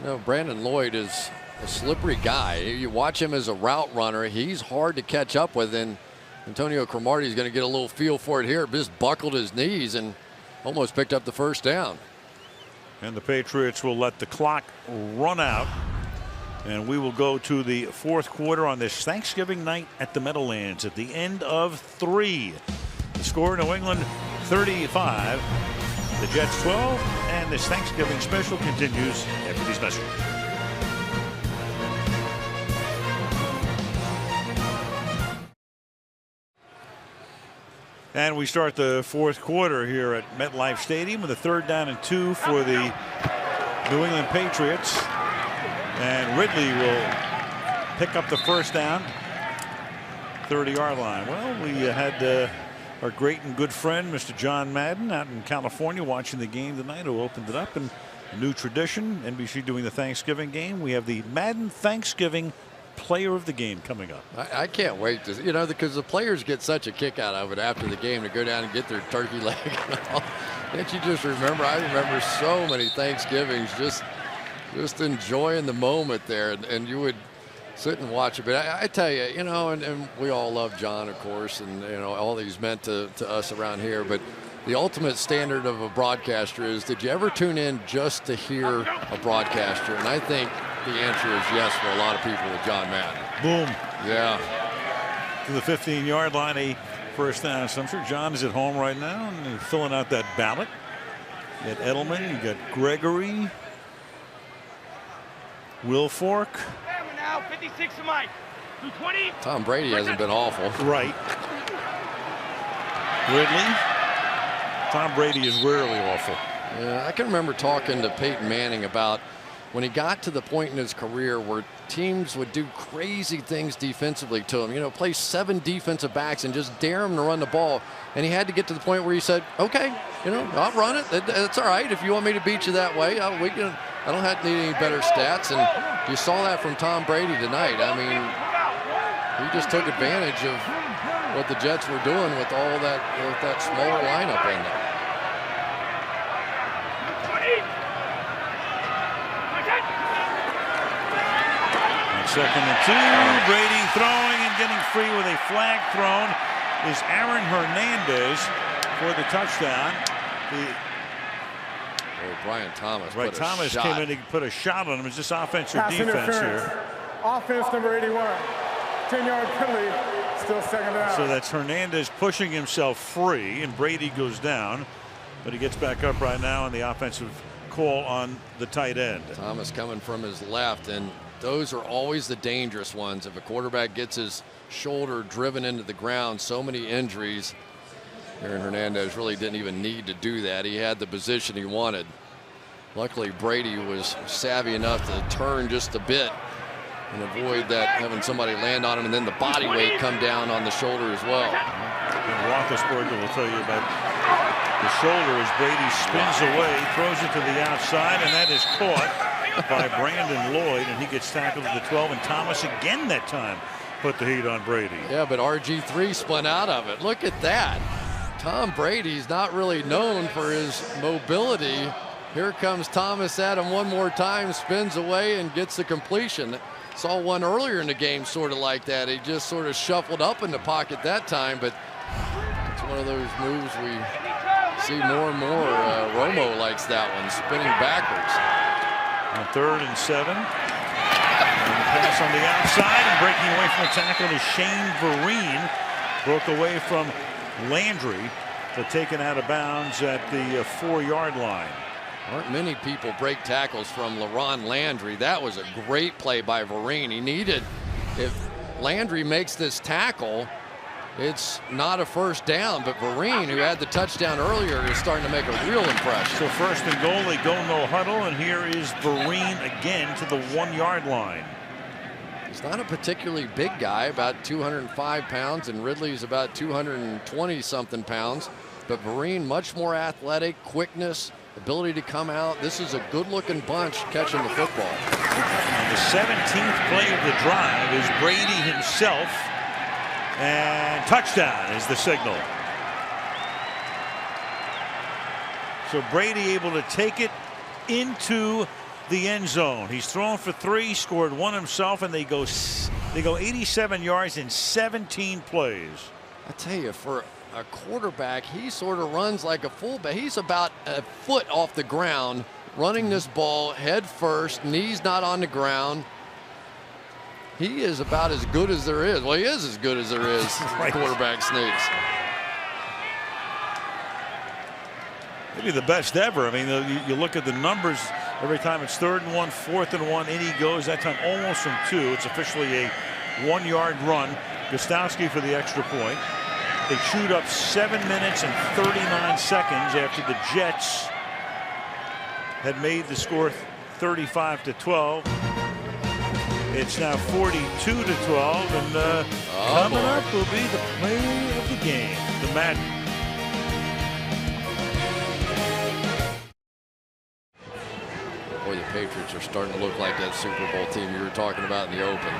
You know, Brandon Lloyd is a slippery guy. You watch him as a route runner, he's hard to catch up with, and Antonio Cromartie is going to get a little feel for it here. Just buckled his knees and almost picked up the first down. And the Patriots will let the clock run out, and we will go to the fourth quarter on this Thanksgiving night at the Meadowlands at the end of 3. The score, New England 35, the Jets 12, and this Thanksgiving special continues after these messages. And we start the fourth quarter here at MetLife Stadium with a 3rd down and 2 for the New England Patriots. And Ridley will pick up the first down, 30-yard line. Well, we had our great and good friend, Mr. John Madden, out in California watching the game tonight, who opened it up. And a new tradition, NBC doing the Thanksgiving game. We have the Madden Thanksgiving Player of the Game coming up. I can't wait to, you know, because the players get such a kick out of it after the game to go down and get their turkey leg. Can't you just remember? I remember so many Thanksgivings just enjoying the moment there, and you would sit and watch it. But I tell you, you know, and we all love John, of course, and, you know, all he's meant to us around here. But the ultimate standard of a broadcaster is, did you ever tune in just to hear a broadcaster? And I think the answer is yes for a lot of people with John Madden. Boom. Yeah. To the 15-yard line, a first down. So I'm sure John is at home right now and filling out that ballot. You got Edelman, you got Gregory, Wilfork. Now 56 of Mike. 220. Tom Brady hasn't been awful. Right. Ridley. Tom Brady is rarely awful. Yeah, I can remember talking to Peyton Manning about when he got to the point in his career where teams would do crazy things defensively to him. You know, play 7 defensive backs and just dare him to run the ball. And he had to get to the point where he said, okay, you know, I'll run it. It's all right. If you want me to beat you that way, I don't need any better stats. And you saw that from Tom Brady tonight. I mean, he just took advantage of what the Jets were doing with all that smaller lineup in there. Second and 2, Brady throwing and getting free with a flag thrown is Aaron Hernandez for the touchdown. Brian Thomas. Right, Thomas came in and put a shot on him. It's just offense or Pass defense here. Offense number 81. 10-yard penalty, still 2nd down. So that's Hernandez pushing himself free, and Brady goes down, but he gets back up right now on the offensive call on the tight end. Thomas coming from his left, and those are always the dangerous ones. If a quarterback gets his shoulder driven into the ground, so many injuries. Aaron Hernandez really didn't even need to do that. He had the position he wanted. Luckily, Brady was savvy enough to turn just a bit and avoid that, having somebody land on him, and then the body weight come down on the shoulder as well. And Roethlisberger will tell you about the shoulder as Brady spins away, throws it to the outside, and that is caught by Brandon Lloyd, and he gets tackled at the 12, and Thomas again that time put the heat on Brady. Yeah, but RG3 spun out of it. Look at that. Tom Brady's not really known for his mobility Here comes Thomas at him one more time, spins away and gets the completion. Saw one earlier in the game sort of like that. He just sort of shuffled up in the pocket that time, but it's one of those moves we see more and more. Romo likes that one, spinning backwards. On 3rd and 7. And pass on the outside, and breaking away from the tackle is Shane Vereen. Broke away from Landry, but taken out of bounds at the 4-yard line. Aren't many people break tackles from LaRon Landry. That was a great play by Vereen. He needed, if Landry makes this tackle, it's not a first down, but Vereen, who had the touchdown earlier, is starting to make a real impression. So 1st and goal, they go no huddle, and here is Vereen again to the 1-yard line. He's not a particularly big guy, about 205 pounds, and Ridley's about 220-something pounds. But Vereen, much more athletic, quickness, ability to come out. This is a good-looking bunch catching the football. And the 17th play of the drive is Brady himself, and touchdown is the signal. So Brady able to take it into the end zone. He's thrown for 3, scored 1 himself, and they go 87 yards in 17 plays. I tell you, for a quarterback, he sort of runs like a fullback. He's about a foot off the ground, running this ball head first, knees not on the ground. He is about as good as there is. Well, he is as good as there is. Right. Quarterback sneaks. Maybe the best ever. I mean, you look at the numbers. Every time it's 3rd and 1, 4th and 1, in he goes. That time almost from 2. It's officially a 1-yard run. Gostowski for the extra point. They chewed up 7 minutes and 39 seconds after the Jets had made the score 35-12. It's now 42-12, and coming up will be the play of the game, the Madden. Boy, the Patriots are starting to look like that Super Bowl team you were talking about in the open.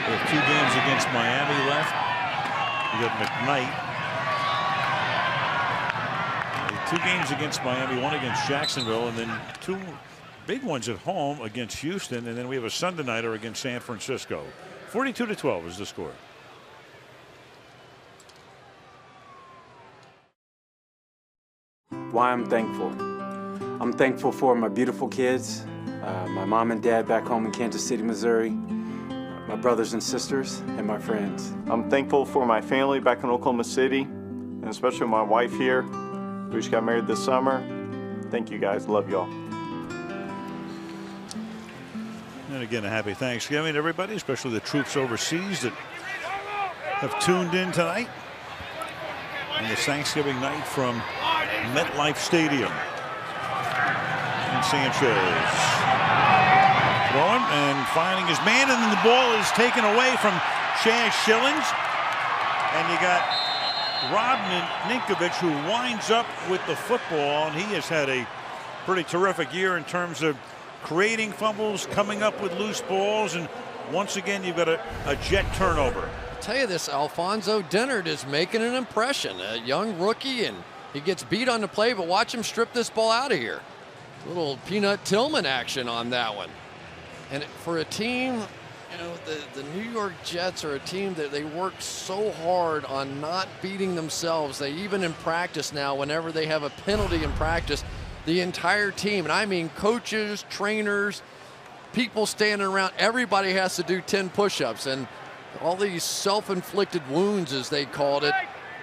We have 2 games against Miami left. We got McKnight. 2 games against Miami, 1 against Jacksonville, and then 2 big ones at home against Houston, and then we have a Sunday nighter against San Francisco. 42-12 is the score. Why I'm thankful. I'm thankful for my beautiful kids, my mom and dad back home in Kansas City, Missouri, my brothers and sisters, and my friends. I'm thankful for my family back in Oklahoma City, and especially my wife here, who just got married this summer. Thank you guys. Love y'all. And again, a happy Thanksgiving to everybody, especially the troops overseas that have tuned in tonight on this Thanksgiving night from MetLife Stadium. And Sanchez throwing and finding his man, and then the ball is taken away from Chaz Schillings. And you got Rob Ninkovich, who winds up with the football, and he has had a pretty terrific year in terms of creating fumbles, coming up with loose balls, and once again you've got a Jet turnover. I'll tell you this, Alfonso Dennard is making an impression. A young rookie, and he gets beat on the play, but watch him strip this ball out of here. A little Peanut Tillman action on that one. And for a team, you know, the New York Jets are a team that they work so hard on not beating themselves. They even in practice now, whenever they have a penalty in practice, the entire team, and I mean coaches, trainers, people standing around, everybody has to do 10 push-ups, and all these self-inflicted wounds, as they called it,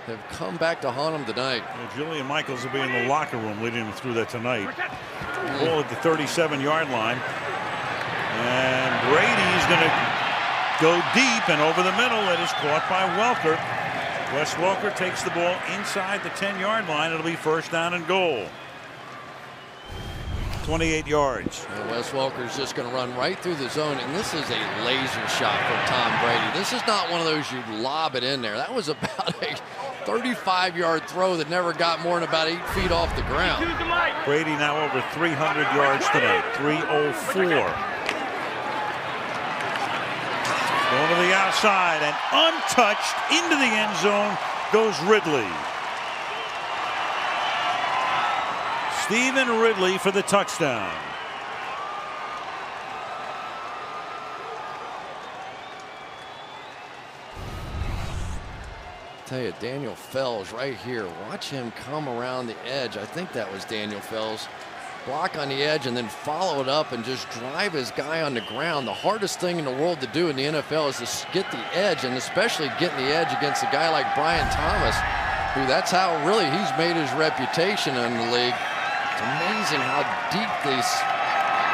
have come back to haunt them tonight. Well, Julian Michaels will be in the locker room leading them through that tonight. Ball at the 37-yard line, and Brady's going to go deep and over the middle. It is caught by Welker. Wes Welker takes the ball inside the 10-yard line. It'll be 1st down and goal. 28 yards. And Wes Welker's just going to run right through the zone, and this is a laser shot from Tom Brady. This is not one of those you lob it in there. That was about a 35-yard throw that never got more than about 8 feet off the ground. Brady now over 300 yards tonight, 304. Going to the outside, and untouched into the end zone goes Ridley. Stephen Ridley for the touchdown. Tell you, Daniel Fells right here. Watch him come around the edge. I think that was Daniel Fells. Block on the edge and then follow it up and just drive his guy on the ground. The hardest thing in the world to do in the NFL is to get the edge, and especially getting the edge against a guy like Brian Thomas, who that's how really he's made his reputation in the league. It's amazing how deep this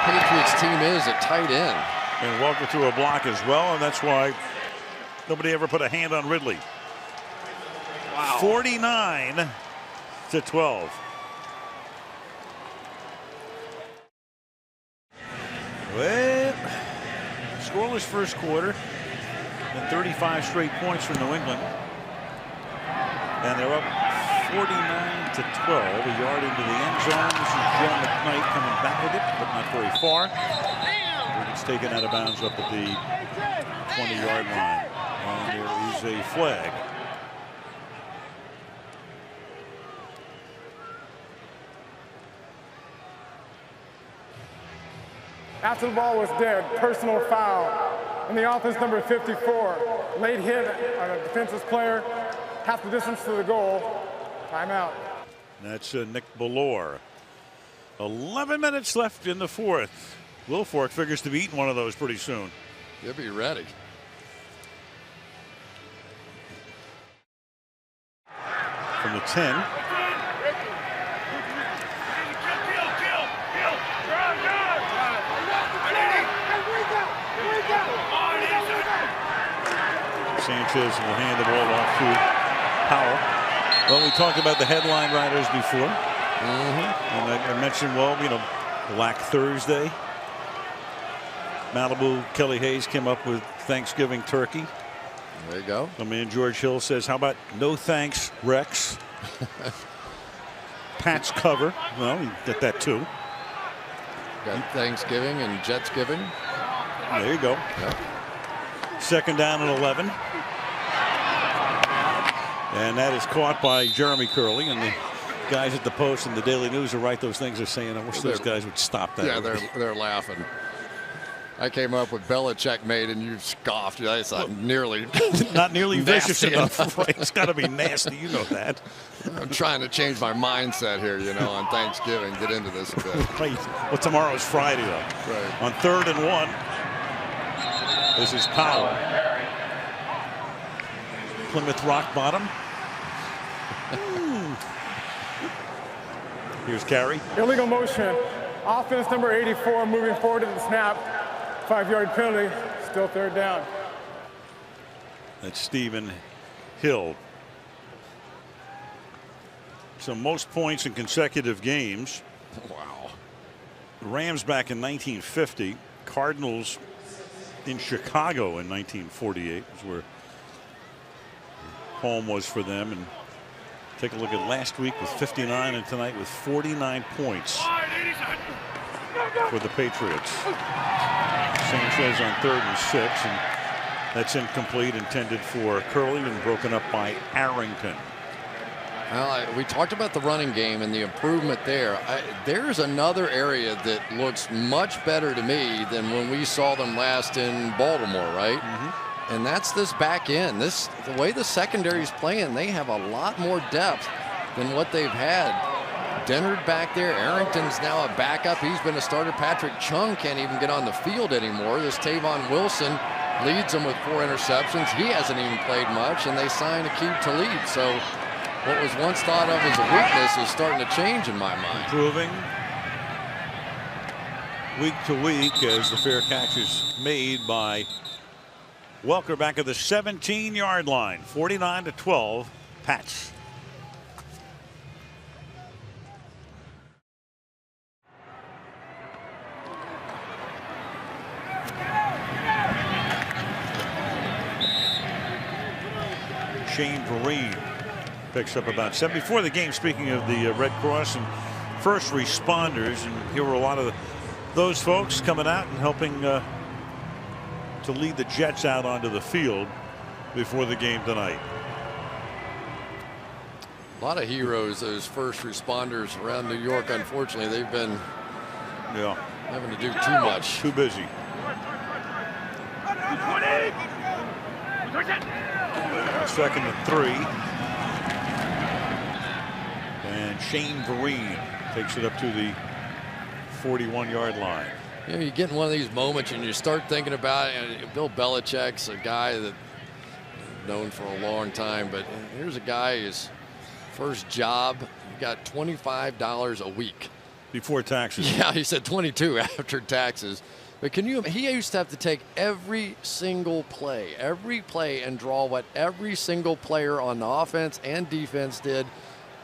Patriots team is at tight end. And Walker threw a block as well, and that's why nobody ever put a hand on Ridley. Wow. 49-12. Well, scoreless first quarter and 35 straight points for New England. And they're up 49-12, a yard into the end zone. This is Joe McKnight coming back with it, but not very far. It's taken out of bounds up at the 20-yard line. And there is a flag. After the ball was dead, personal foul. And the offense number 54, late hit on a defensive player, half the distance to the goal. Timeout. That's Nick Bellore. 11 minutes left in the fourth. Wilfork figures to be eating one of those pretty soon. He'll be ready. From the 10. Sanchez will hand the ball off to Powell. Well, we talked about the headline writers before. And I mentioned, well, you know, Black Thursday. Malibu, Kelly Hayes came up with Thanksgiving turkey. There you go. I mean, George Hill says, how about no thanks, Rex? Pat's cover. Well, you get that too. Got Thanksgiving and Jetsgiving. There you go. Yep. Second down and 11. And that is caught by Jeremy Curley, and the guys at the Post and the Daily News who write those things are saying, I wish those guys would stop that. Yeah, they're laughing. I came up with Belichick made, and you scoffed. I thought nearly. Not nearly vicious enough. Right? It's got to be nasty. You know that. I'm trying to change my mindset here, you know, on Thanksgiving. Get into this a bit. Right. Well, tomorrow's Friday, though. Right. On 3rd and 1. This is Powell. Plymouth Rock bottom. Here's Carey. Illegal motion. Offense number 84 moving forward to the snap. 5-yard penalty. Still third down. That's Stephen Hill. So most points in consecutive games. Wow. Rams back in 1950. Cardinals in Chicago in 1948 was where home was for them. And take a look at last week with 59 and tonight with 49 points for the Patriots. Sanchez on 3rd and 6, and that's incomplete, intended for Curley and broken up by Arrington. Well, we talked about the running game and the improvement there. There's another area that looks much better to me than when we saw them last in Baltimore, right? And that's this back end. The way the secondary's playing, they have a lot more depth than what they've had. Dennard back there. Arrington's now a backup. He's been a starter. Patrick Chung can't even get on the field anymore. This Tavon Wilson leads them with 4 interceptions. He hasn't even played much, and they signed Aqib Talib. So what was once thought of as a weakness is starting to change in my mind. Improving week to week as the fair catch is made by Welker back at the 17-yard line. 49-12, Pats. Shane Vereen picks up about 7 before the game. Speaking of the Red Cross and first responders, and here were a lot of those folks coming out and helping to lead the Jets out onto the field before the game tonight. A lot of heroes, those first responders around New York. Unfortunately, they've been having to do too much. Too busy. Second and 3. And Shane Vereen takes it up to the 41-yard line. You know, you get in one of these moments and you start thinking about it. Bill Belichick's a guy that known for a long time, but here's a guy, his first job, he got $25 a week. Before taxes. Yeah, he said 22 after taxes. But he used to have to take every single play, and draw what every single player on the offense and defense did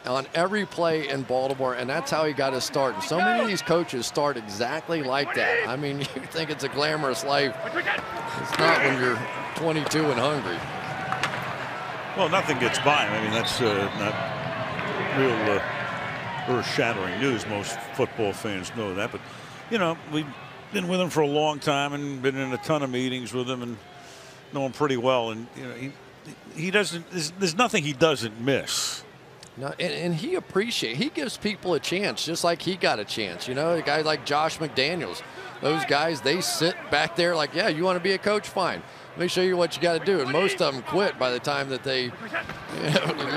on every play in Baltimore, and that's how he got his start. And so many of these coaches start exactly like that. I mean, you think it's a glamorous life. It's not when you're 22 and hungry. Well, nothing gets by him. I mean, that's not real earth-shattering news. Most football fans know that. But, you know, we've been with him for a long time and been in a ton of meetings with him and know him pretty well. And, you know, he doesn't – there's nothing he doesn't miss. No, and he gives people a chance, just like he got a chance. You know, a guy like Josh McDaniels, those guys, they sit back there like, yeah, you want to be a coach? Fine. Let me show you what you got to do. And most of them quit by the time that they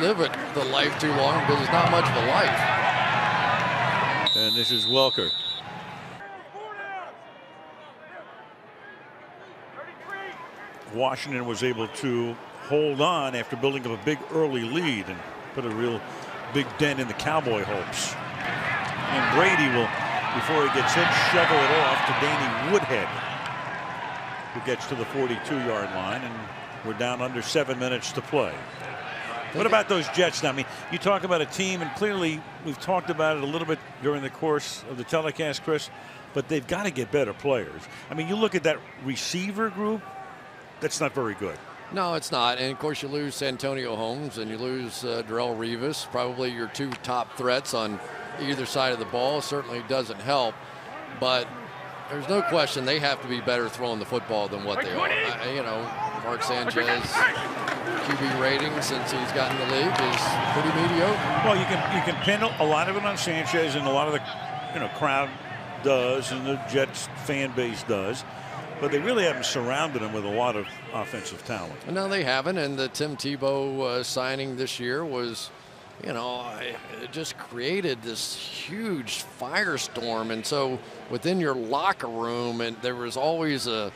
live the life too long because it's not much of a life. And this is Welker. Washington was able to hold on after building up a big early lead and put a real big dent in the Cowboy hopes. And Brady will, before he gets hit, shovel it off to Danny Woodhead, who gets to the 42-yard line, and we're down under 7 minutes to play. What about those Jets now? I mean, you talk about a team, and clearly we've talked about it a little bit during the course of the telecast, Chris, but they've got to get better players. I mean, you look at that receiver group, that's not very good. No, it's not. And, of course, you lose Antonio Holmes and you lose Darrelle Revis, probably your two top threats on either side of the ball. Certainly doesn't help. But there's no question they have to be better throwing the football than what they are. You know, Mark Sanchez QB rating since he's gotten the league is pretty mediocre. Well, you can pin a lot of it on Sanchez, and a lot of the crowd does, and the Jets fan base does. But they really haven't surrounded him with a lot of offensive talent. No, they haven't. And the Tim Tebow signing this year was, you know, it just created this huge firestorm. And so within your locker room, and there was always a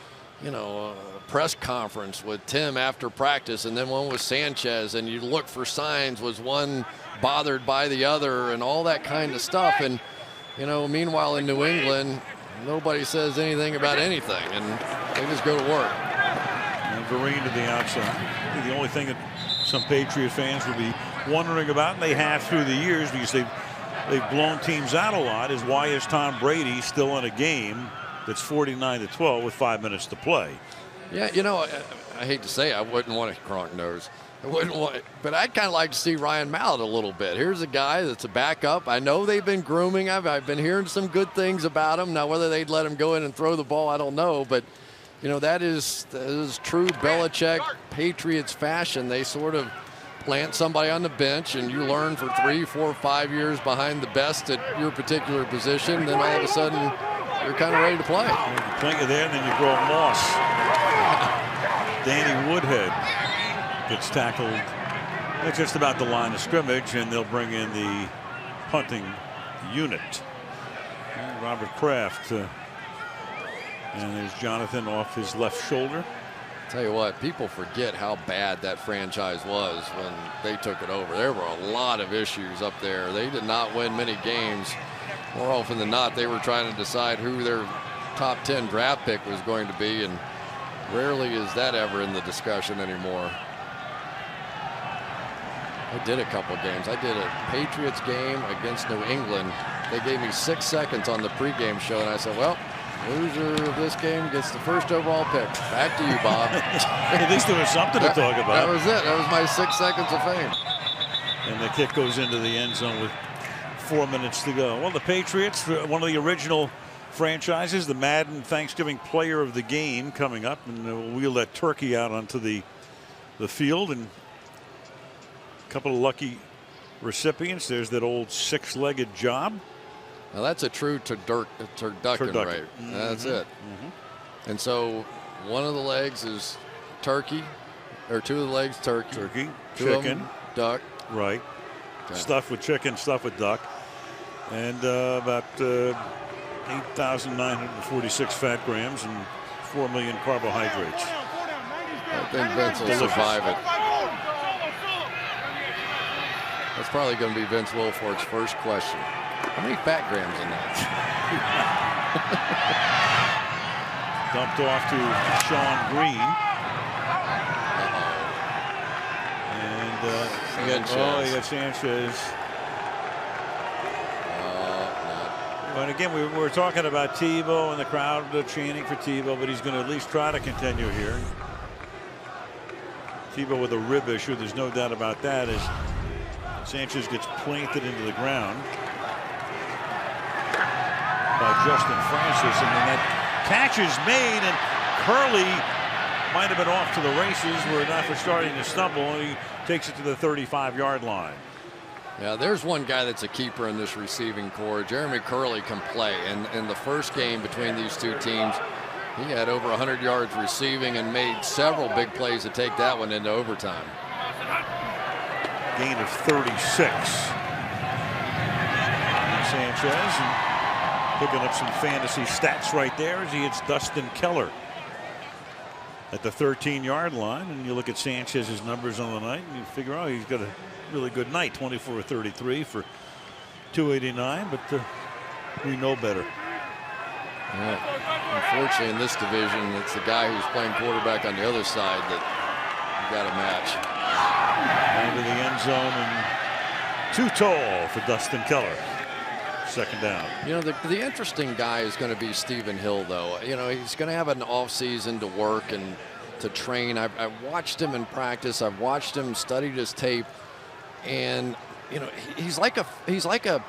press conference with Tim after practice, and then one with Sanchez, and you look for signs. Was one bothered by the other, and all that kind of stuff. And, you know, meanwhile in New England, nobody says anything about anything, and they just go to work. And Vereen to the outside. The only thing that some Patriot fans will be wondering about, and they have through the years because they've blown teams out a lot, is why is Tom Brady still in a game that's 49-12 with 5 minutes to play? Yeah, you know, I hate to say I wouldn't want to Gronk nose. I wouldn't want, but I'd kind of like to see Ryan Mallett a little bit. Here's a guy that's a backup. I know they've been grooming. I've been hearing some good things about him. Now, whether they'd let him go in and throw the ball, I don't know. But, you know, that is true Belichick Patriots fashion. They sort of plant somebody on the bench, and you learn for 3, 4, 5 years behind the best at your particular position. Then all of a sudden, you're kind of ready to play. You play there, and then you grow moss. Danny Woodhead gets tackled at just about the line of scrimmage, and they'll bring in the punting unit. And Robert Kraft, and there's Jonathan off his left shoulder. Tell you what, people forget how bad that franchise was when they took it over. There were a lot of issues up there. They did not win many games. More often than not, they were trying to decide who their top 10 draft pick was going to be, and rarely is that ever in the discussion anymore. I did a couple of games. I did a Patriots game against New England. They gave me 6 seconds on the pregame show, and I said, well, loser of this game gets the first overall pick. Back to you, Bob. At least there was something to talk about. That was it. That was my 6 seconds of fame. And the kick goes into the end zone with 4 minutes to go. Well, the Patriots, one of the original franchises, the Madden Thanksgiving Player of the Game coming up, and we'll wheel that turkey out onto the field, and a couple of lucky recipients. There's that old six-legged job. Now that's a true turducken, right? That's it. And so one of the legs is turkey, or two of the legs turkey. Turkey, two chicken, duck. Right. Okay. Stuffed with chicken, stuffed with duck, and about 8,946 fat grams and 4 million carbohydrates. I think Vince will survive it. That's probably going to be Vince Wilfork's first question. How many fat grams in that? Dumped off to Sean Green. And he got Sanchez. And again, we were talking about Tebow and the crowd chanting for Tebow, but he's going to at least try to continue here. Tebow with a rib issue, there's no doubt about that, as Sanchez gets planted into the ground by Justin Francis, and then that catch is made, and Curley might have been off to the races were it not for starting to stumble, and he takes it to the 35-yard line. Yeah, there's one guy that's a keeper in this receiving core. Jeremy Curley can play, and in the first game between these two teams, he had over 100 yards receiving and made several big plays to take that one into overtime. Gain of 36. And Sanchez and picking up some fantasy stats right there as he hits Dustin Keller at the 13-yard line. And you look at Sanchez's numbers on the night and you figure, oh, he's got a really good night, 24-33 for 289, but we know better. Yeah. Unfortunately, in this division, it's the guy who's playing quarterback on the other side that you got to match. Into the end zone and too tall for Dustin Keller. Second down. You know, the interesting guy is going to be Stephen Hill, though. You know, he's going to have an off season to work and to train. I've watched him in practice. I've watched him, studied his tape, and you know, he's like a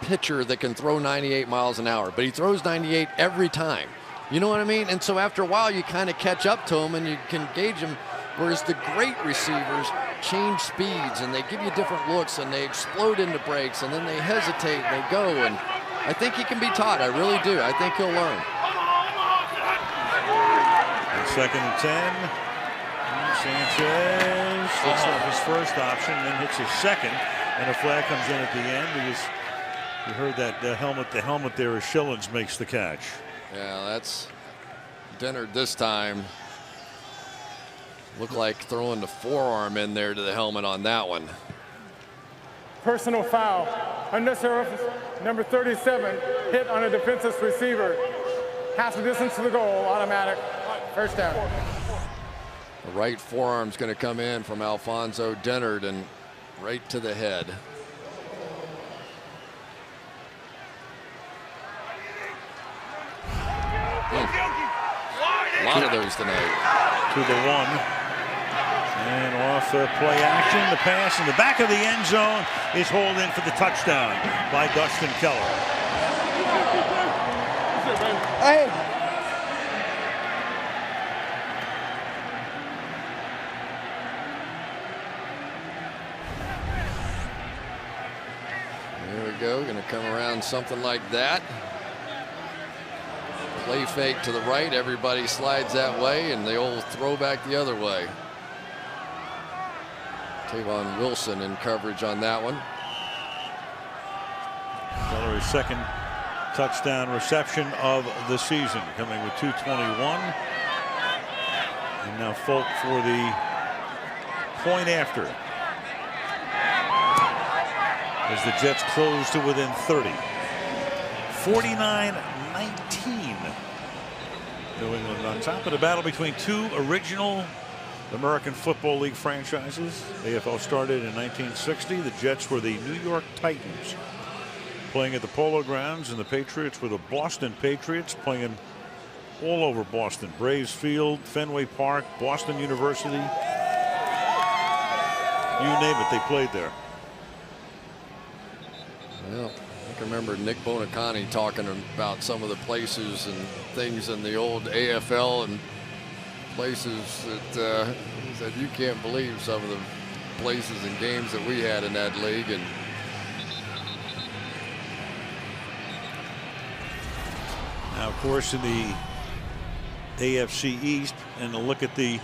pitcher that can throw 98 miles an hour, but he throws 98 every time. You know what I mean? And so after a while, you kind of catch up to him and you can gauge him. Whereas the great receivers change speeds and they give you different looks and they explode into breaks and then they hesitate and they go. And I think he can be taught. I really do. I think he'll learn. And 2nd and 10. Sanchez takes off his first option, then hits his second, and a flag comes in at the end because you heard that the helmet there as Schillens makes the catch. Yeah, that's Dennard this time. Looked like throwing the forearm in there to the helmet on that one. Personal foul. Unnecessary number 37 hit on a defenseless receiver. Half the distance to the goal, automatic. First down. The right forearm's going to come in from Alfonso Dennard and right to the head. A lot of those tonight. To the 1. And off play action, the pass in the back of the end zone is hauled in for the touchdown by Dustin Keller. Hey. There we go, going to come around something like that. Play fake to the right, everybody slides that way, and the old throwback the other way. Tavon Wilson in coverage on that one. Keller's second touchdown reception of the season, coming with 2:21. And now Folk for the point after, as the Jets close to within 30. 49-19. New England on top of the battle between two original American Football League franchises. AFL started in 1960. The Jets were the New York Titans, playing at the Polo Grounds, and the Patriots were the Boston Patriots, playing all over Boston. Braves Field, Fenway Park, Boston University. You name it, they played there. Well, I can remember Nick Bonacani talking about some of the places and things in the old AFL and places that he said you can't believe some of the places and games that we had in that league. And Now, of course, in the AFC East, and a look at the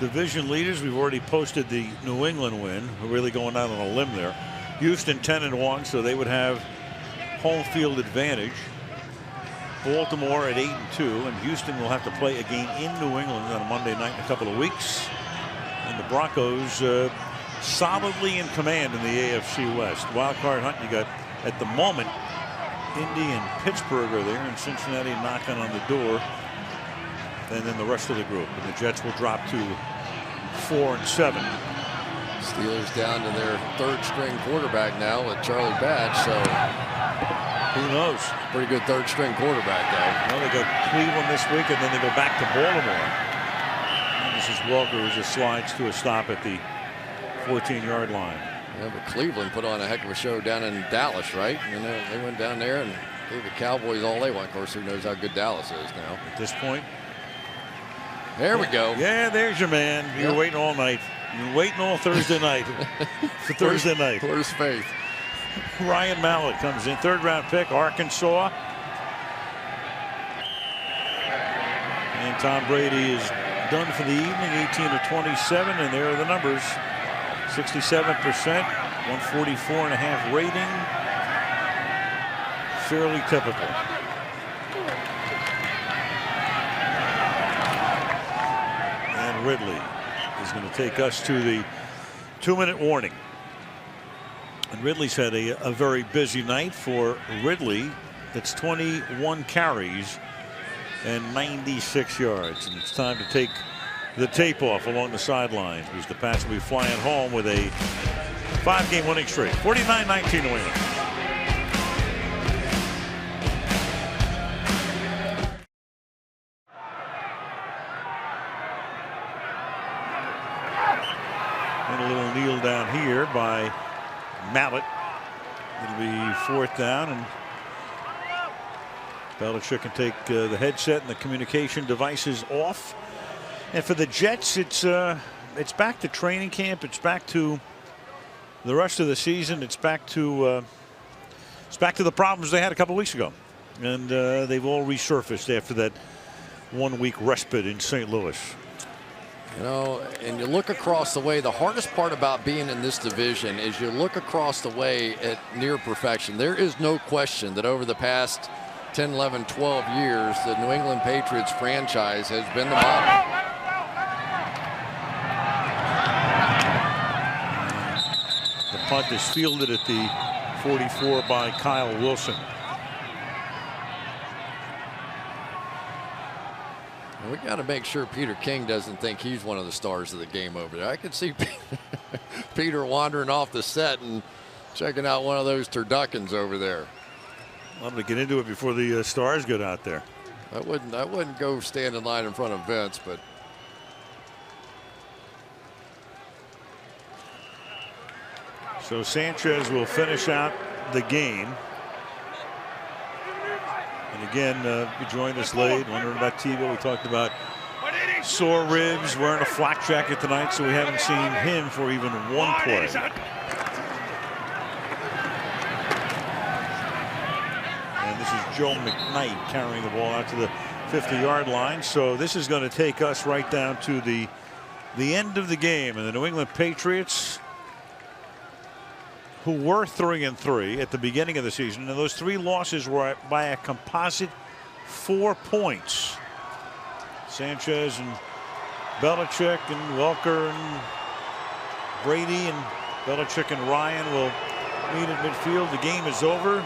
division leaders, we've already posted the New England win. We're really going out on a limb there. Houston 10-1, so they would have home field advantage. Baltimore at 8-2, and Houston will have to play a game in New England on a Monday night in a couple of weeks. And the Broncos solidly in command in the AFC West. Wild card hunt, you got at the moment Indy and Pittsburgh are there, and Cincinnati knocking on the door. And then the rest of the group, and the Jets will drop to 4-7. Steelers down to their third-string quarterback now with Charlie Batch, so who knows? Pretty good third-string quarterback, though. Well, they go Cleveland this week, and then they go back to Baltimore. And this is Welker, who just slides to a stop at the 14-yard line. Yeah, but Cleveland put on a heck of a show down in Dallas, right? And they went down there and gave the Cowboys all they want. Of course, who knows how good Dallas is now at this point. There we go. Yeah, there's your man. You were waiting all night. You were waiting all Thursday night for Thursday night. Where's Faith? Ryan Mallett comes in, third-round pick, Arkansas. And Tom Brady is done for the evening, 18-27, and there are the numbers. 67%, 144.5 rating. Fairly typical. And Ridley is going to take us to the 2-minute warning. And Ridley's had a very busy night. For Ridley, it's 21 carries and 96 yards. And it's time to take the tape off along the sidelines, because the Pats will be flying home with a 5-game winning streak. 49-19 New England. And a little kneel down here by Mallett. It'll be fourth down, and Belichick can take the headset and the communication devices off. And for the Jets, it's back to training camp. It's back to the rest of the season. It's back to the problems they had a couple weeks ago, and they've all resurfaced after that 1-week respite in St. Louis. You know, and you look across the way, the hardest part about being in this division is you look across the way at near perfection. There is no question that over the past 10, 11, 12 years, the New England Patriots franchise has been the model. The punt is fielded at the 44 by Kyle Wilson. We got to make sure Peter King doesn't think he's one of the stars of the game over there. I could see Peter wandering off the set and checking out one of those turduckens over there. I'm going to get into it before the stars get out there. I wouldn't go stand in line in front of Vince, but so Sanchez will finish out the game. And again, you joined us late, wondering about Tebow. We talked about sore ribs, wearing a flak jacket tonight, so we haven't seen him for even one play. And this is Joe McKnight carrying the ball out to the 50-yard line. So this is going to take us right down to the end of the game. And the New England Patriots, who were 3-3 at the beginning of the season, and those 3 losses were by a composite 4 points. Sanchez and Belichick and Welker and Brady and Belichick and Ryan will meet at midfield. The game is over.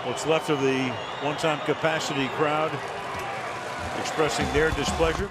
What's left of the one-time capacity crowd expressing their displeasure.